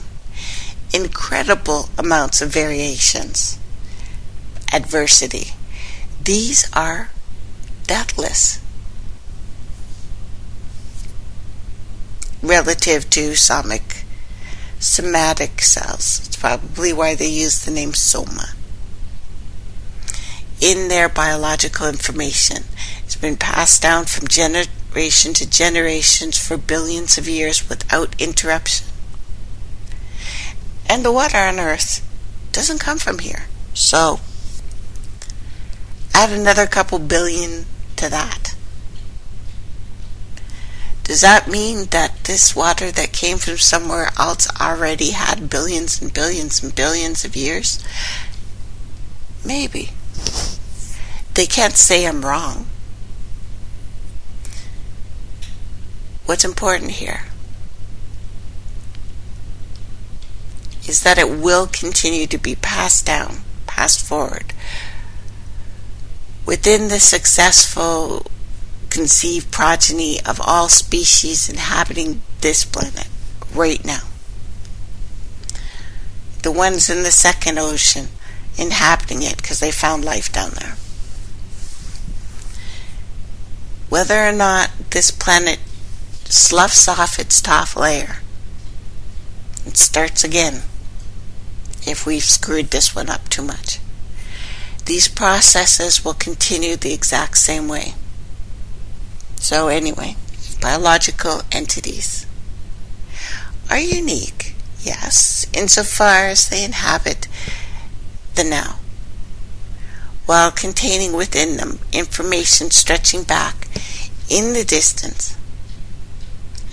incredible amounts of variations, adversity. These are deathless relative to somatic cells. It's probably why they use the name soma. In their biological information, it's been passed down from generation to generations for billions of years without interruption. And the water on Earth doesn't come from here. So, add another couple billion to that. Does that mean that this water that came from somewhere else already had billions and billions and billions of years? Maybe. They can't say I'm wrong. What's important here is that it will continue to be passed down, passed forward, within the successful conceived progeny of all species inhabiting this planet right now. The ones in the second ocean inhabiting it because they found life down there. Whether or not this planet sloughs off its top layer and starts again if we've screwed this one up too much, these processes will continue the exact same way. So anyway, biological entities are unique, yes, insofar as they inhabit the now, while containing within them information stretching back in the distance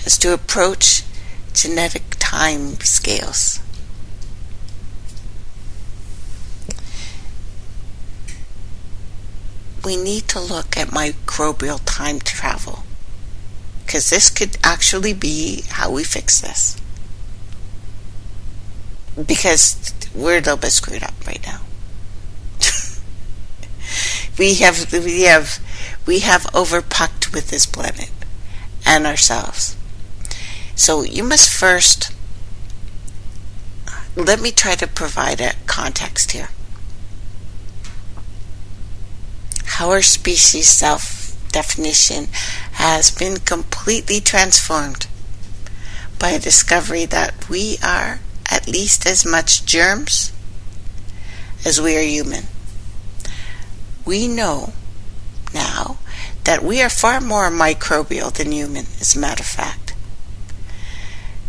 as to approach genetic time scales. We need to look at microbial time travel, because this could actually be how we fix this. Because we're a little bit screwed up right now. We have overpucked with this planet and ourselves. So you must first, let me try to provide a context here. How our species self-definition has been completely transformed by a discovery that we are at least as much germs as we are human. We know now that we are far more microbial than human, as a matter of fact,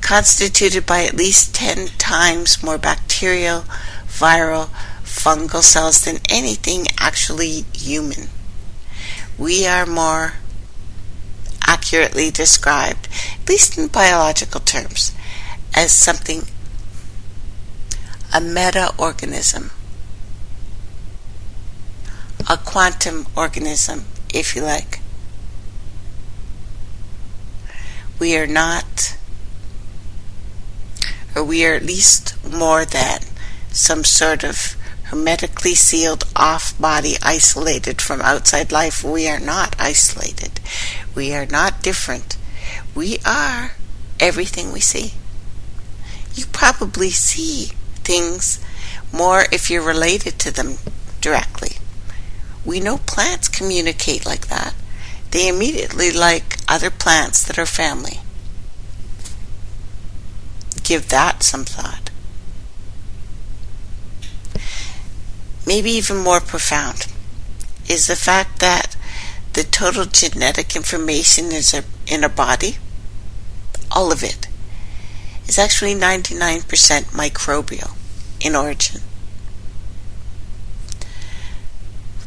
constituted by at least 10 times more bacterial, viral, fungal cells than anything actually human. We are more accurately described, at least in biological terms, as something, a meta-organism, a quantum organism, if you like. We are not, or we are at least more than, some sort of hermetically sealed off-body isolated from outside life. We are not isolated. We are not different. We are everything we see. You probably see things more if you're related to them directly. We know plants communicate like that. They immediately like other plants that are family. Give that some thought. Maybe even more profound is the fact that the total genetic information in a body, all of it, is actually 99% microbial in origin.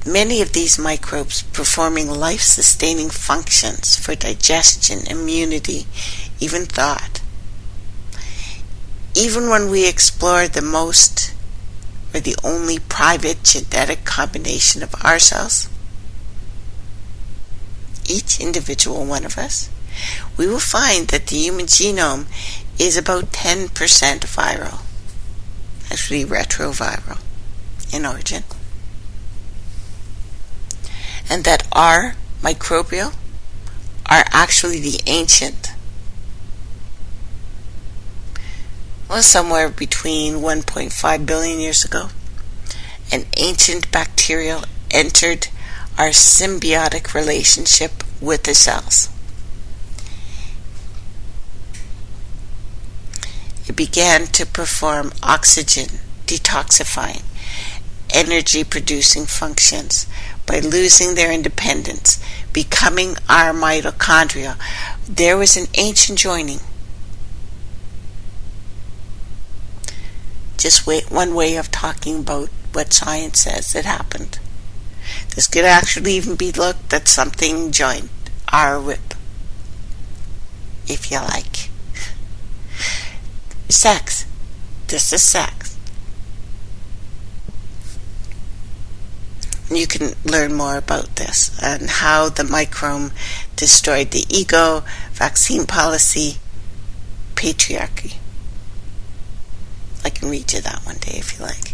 Many of these microbes performing life-sustaining functions for digestion, immunity, even thought. Even when we explore the most or the only private genetic combination of our cells, each individual one of us, we will find that the human genome is about 10% viral, actually retroviral in origin, and that our microbial are actually the ancient. Well, somewhere between 1.5 billion years ago, an ancient bacterial entered our symbiotic relationship with the cells. It began to perform oxygen detoxifying, energy producing functions by losing their independence, becoming our mitochondria. There was an ancient joining. Just one way of talking about what science says it happened. This could actually even be looked at something joined our rib, if you like. Sex. This is sex. You can learn more about this and how the microbe destroyed the ego, vaccine policy, patriarchy. I can read you that one day if you like.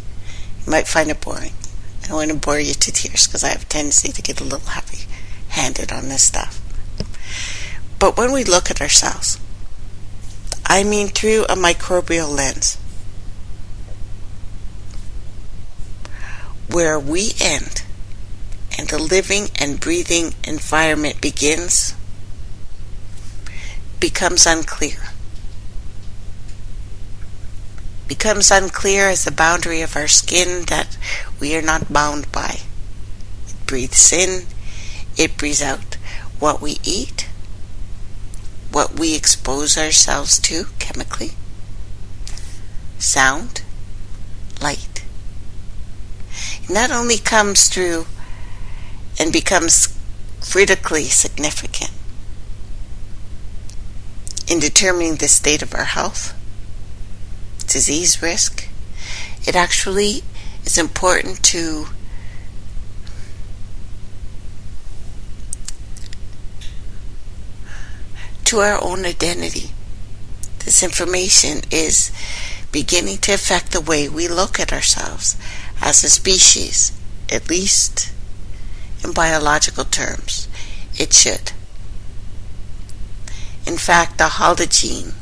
You might find it boring. I don't want to bore you to tears because I have a tendency to get a little heavy-handed on this stuff. But when we look at ourselves, I mean through a microbial lens, where we end and the living and breathing environment begins, becomes unclear. Becomes unclear as the boundary of our skin that we are not bound by. It breathes in, it breathes out. What we eat, what we expose ourselves to chemically, sound, light. And that only comes through and becomes critically significant in determining the state of our health, disease risk. It actually is important to our own identity. This information is beginning to affect the way we look at ourselves as a species, at least in biological terms. It should. In fact, the hologene,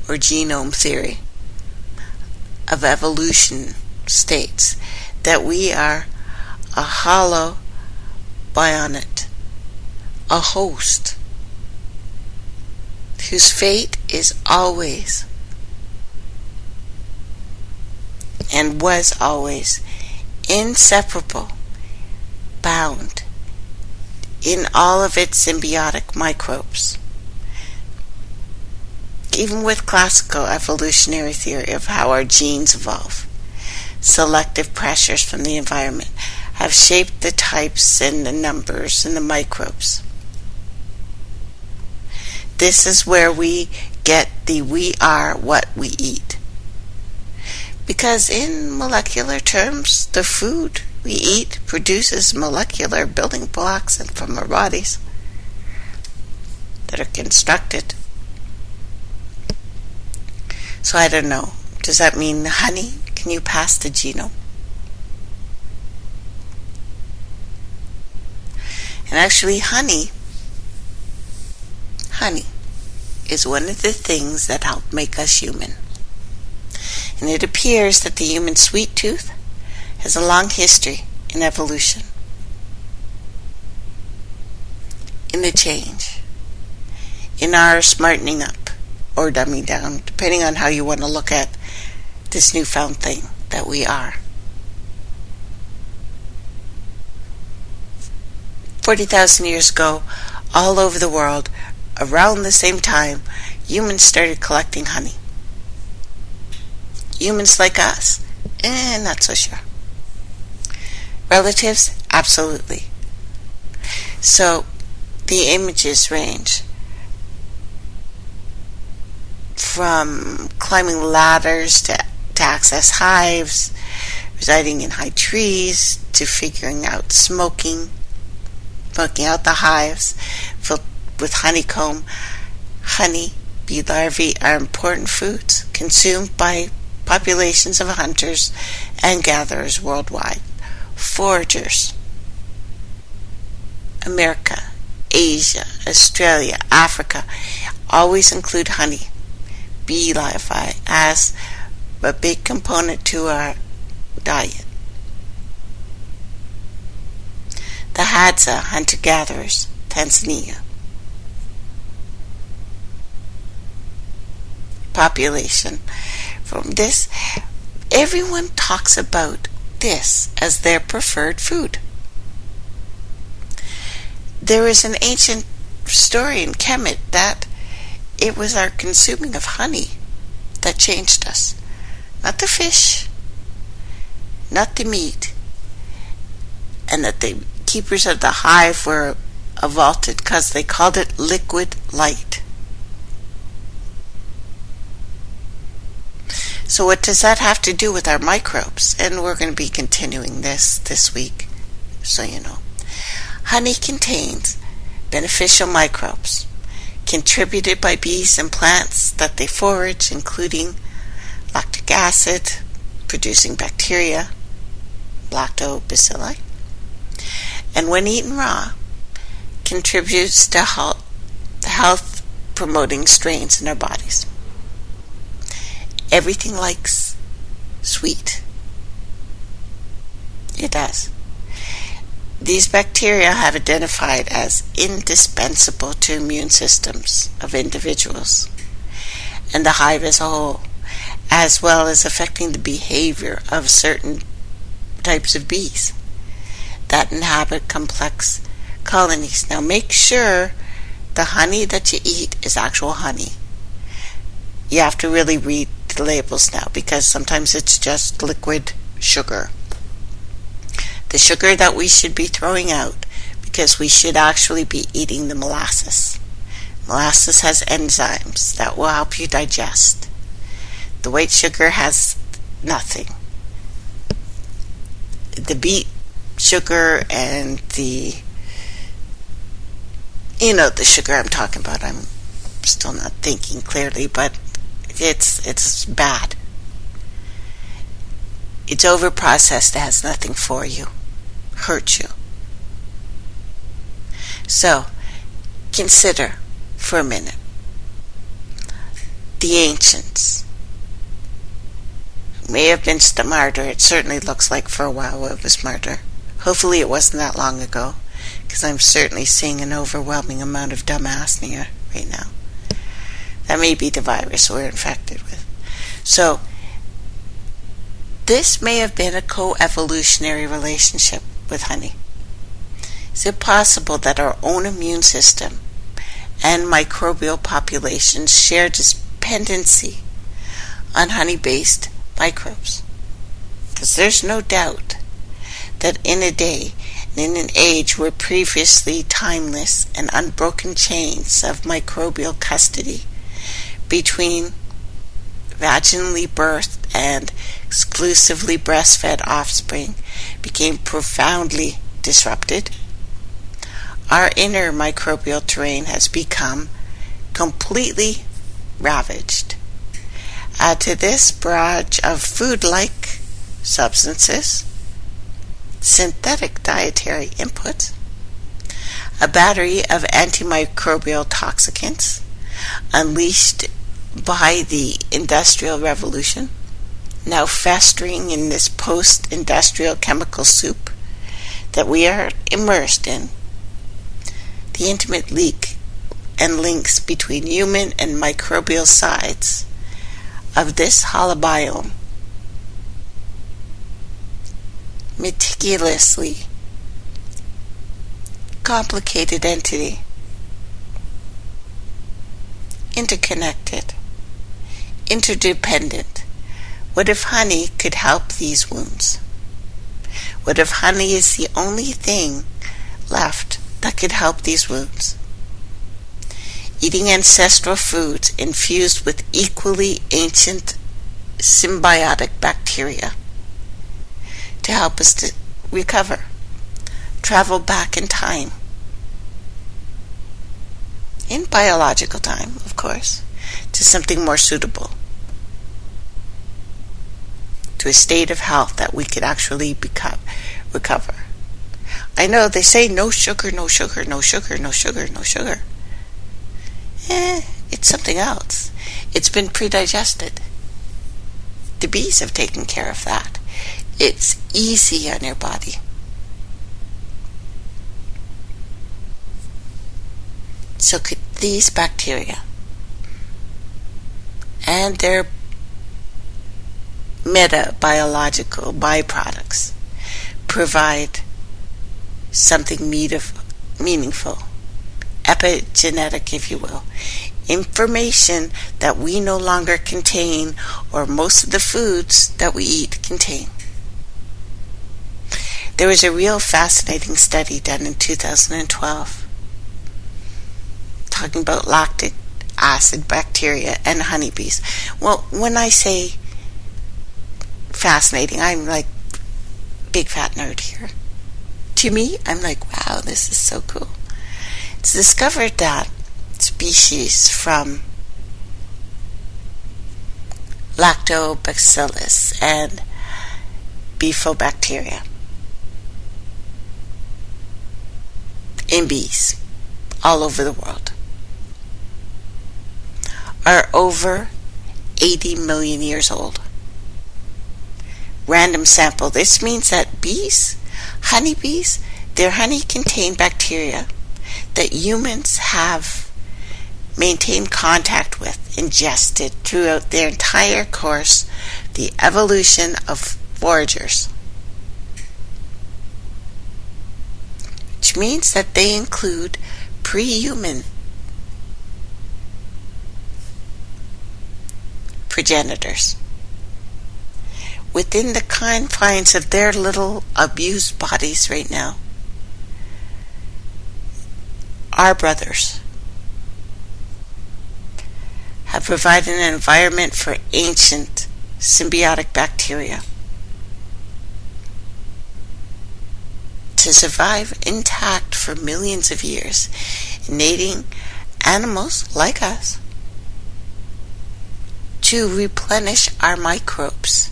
or genome theory of evolution, states that we are a hollow bionate, a host, whose fate is always and was always inseparable, bound in all of its symbiotic microbes. Even with classical evolutionary theory of how our genes evolve, selective pressures from the environment have shaped the types and the numbers and the microbes. This is where we get the we are what we eat. Because in molecular terms, the food we eat produces molecular building blocks and from our bodies that are constructed. So I don't know. Does that mean honey? Can you pass the genome? And actually honey is one of the things that help make us human. And it appears that the human sweet tooth has a long history in evolution, in the change, in our smartening up or dumbing down, depending on how you want to look at this newfound thing that we are. 40,000 years ago, all over the world, around the same time, humans started collecting honey. Humans like us, not so sure. Relatives, Absolutely. So the images range from climbing ladders to access hives, residing in high trees, to figuring out smoking out the hives filled with honeycomb. Honey bee larvae are important foods consumed by populations of hunters and gatherers worldwide. Foragers. America, Asia, Australia, Africa always include honey bee larvae as a big component to our diet. The Hadza hunter-gatherers, Tanzania. Population. From this, everyone talks about this as their preferred food. There is an ancient story in Kemet that it was our consuming of honey that changed us. Not the fish, not the meat, and that the keepers of the hive were vaulted because they called it liquid light. So what does that have to do with our microbes? And we're going to be continuing this week, so you know. Honey contains beneficial microbes contributed by bees and plants that they forage, including lactic acid producing bacteria, lactobacilli, and when eaten raw contributes to health promoting strains in our bodies. Everything likes sweet. It does. These bacteria have identified as indispensable to immune systems of individuals and the hive as a whole, as well as affecting the behavior of certain types of bees that inhabit complex colonies. Now make sure the honey that you eat is actual honey. You have to really read the labels now, because sometimes it's just liquid sugar. The sugar that we should be throwing out, because we should actually be eating the molasses. Molasses has enzymes that will help you digest. The white sugar has nothing. The beet sugar and the sugar I'm talking about, I'm still not thinking clearly, but it's bad. It's over-processed. It has nothing for you. Hurts you. So, consider for a minute the ancients. May have been smarter. It certainly looks like for a while it was smarter. Hopefully it wasn't that long ago, because I'm certainly seeing an overwhelming amount of dumbass here right now. That may be the virus we're infected with. So, this may have been a co-evolutionary relationship with honey. Is it possible that our own immune system and microbial populations share dependency on honey-based microbes? Because there's no doubt that in a day and in an age where previously timeless and unbroken chains of microbial custody between vaginally birthed and exclusively breastfed offspring became profoundly disrupted, our inner microbial terrain has become completely ravaged. Add to this barrage of food-like substances, synthetic dietary inputs, a battery of antimicrobial toxicants unleashed by the Industrial Revolution, now festering in this post-industrial chemical soup that we are immersed in. The intimate leak and links between human and microbial sides of this holobiome, meticulously complicated entity, interconnected, interdependent. What if honey could help these wounds? What if honey is the only thing left that could help these wounds? Eating ancestral foods infused with equally ancient symbiotic bacteria to help us to recover, travel back in time, in biological time, of course, to something more suitable, to a state of health that we could actually recover. I know they say no sugar, no sugar, no sugar, no sugar, no sugar. It's something else. It's been pre-digested. The bees have taken care of that. It's easy on your body. So could these bacteria and their metabiological byproducts provide something meaningful, epigenetic, if you will, information that we no longer contain, or most of the foods that we eat contain. There was a real fascinating study done in 2012 talking about lactic acid bacteria and honeybees. Well, when I say fascinating, I'm like big fat nerd here. To me, I'm like, wow, this is so cool. It's discovered that species from lactobacillus and bifidobacteria in bees all over the world are over 80 million years old. Random sample. This means that bees, honeybees, their honey contain bacteria that humans have maintained contact with, ingested throughout their entire course, the evolution of foragers. Which means that they include pre-human progenitors. Within the confines of their little abused bodies right now, our brothers have provided an environment for ancient symbiotic bacteria to survive intact for millions of years, enabling animals like us to replenish our microbes,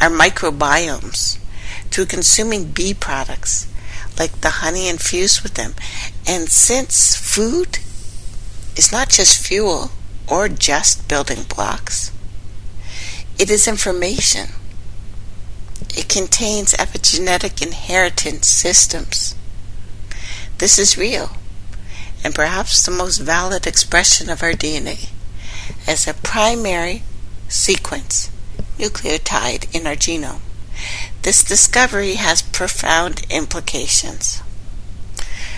our microbiomes, through consuming bee products like the honey infused with them. And since food is not just fuel or just building blocks, it is information. It contains epigenetic inheritance systems. This is real, and perhaps the most valid expression of our DNA as a primary sequence nucleotide in our genome. This discovery has profound implications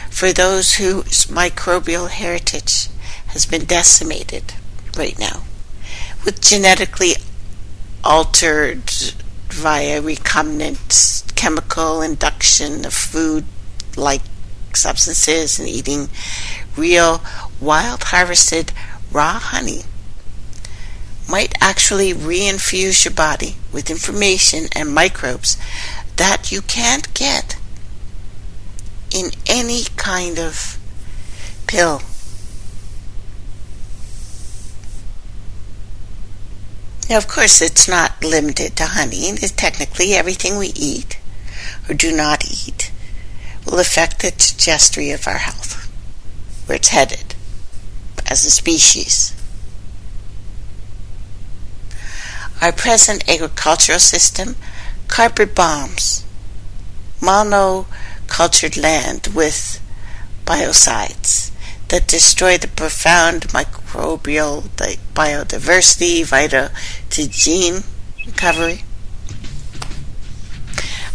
for those whose microbial heritage has been decimated right now with genetically altered via recombinant chemical induction of food-like substances and eating real wild harvested raw honey might actually reinfuse your body with information and microbes that you can't get in any kind of pill. Now, of course, it's not limited to honey. It's technically everything we eat or do not eat will affect the trajectory of our health, where it's headed as a species. Our present agricultural system carpet bombs monocultured land with biocides that destroy the profound microbial biodiversity vital to gene recovery.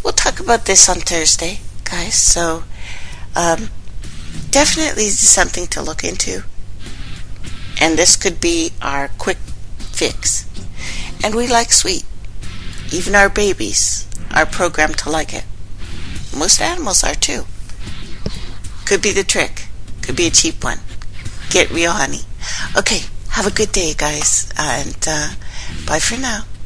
We'll talk about this on Thursday, guys, so definitely something to look into. And this could be our quick fix. And we like sweet. Even our babies are programmed to like it. Most animals are too. Could be the trick. Could be a cheap one. Get real honey. Okay, have a good day, guys, and bye for now.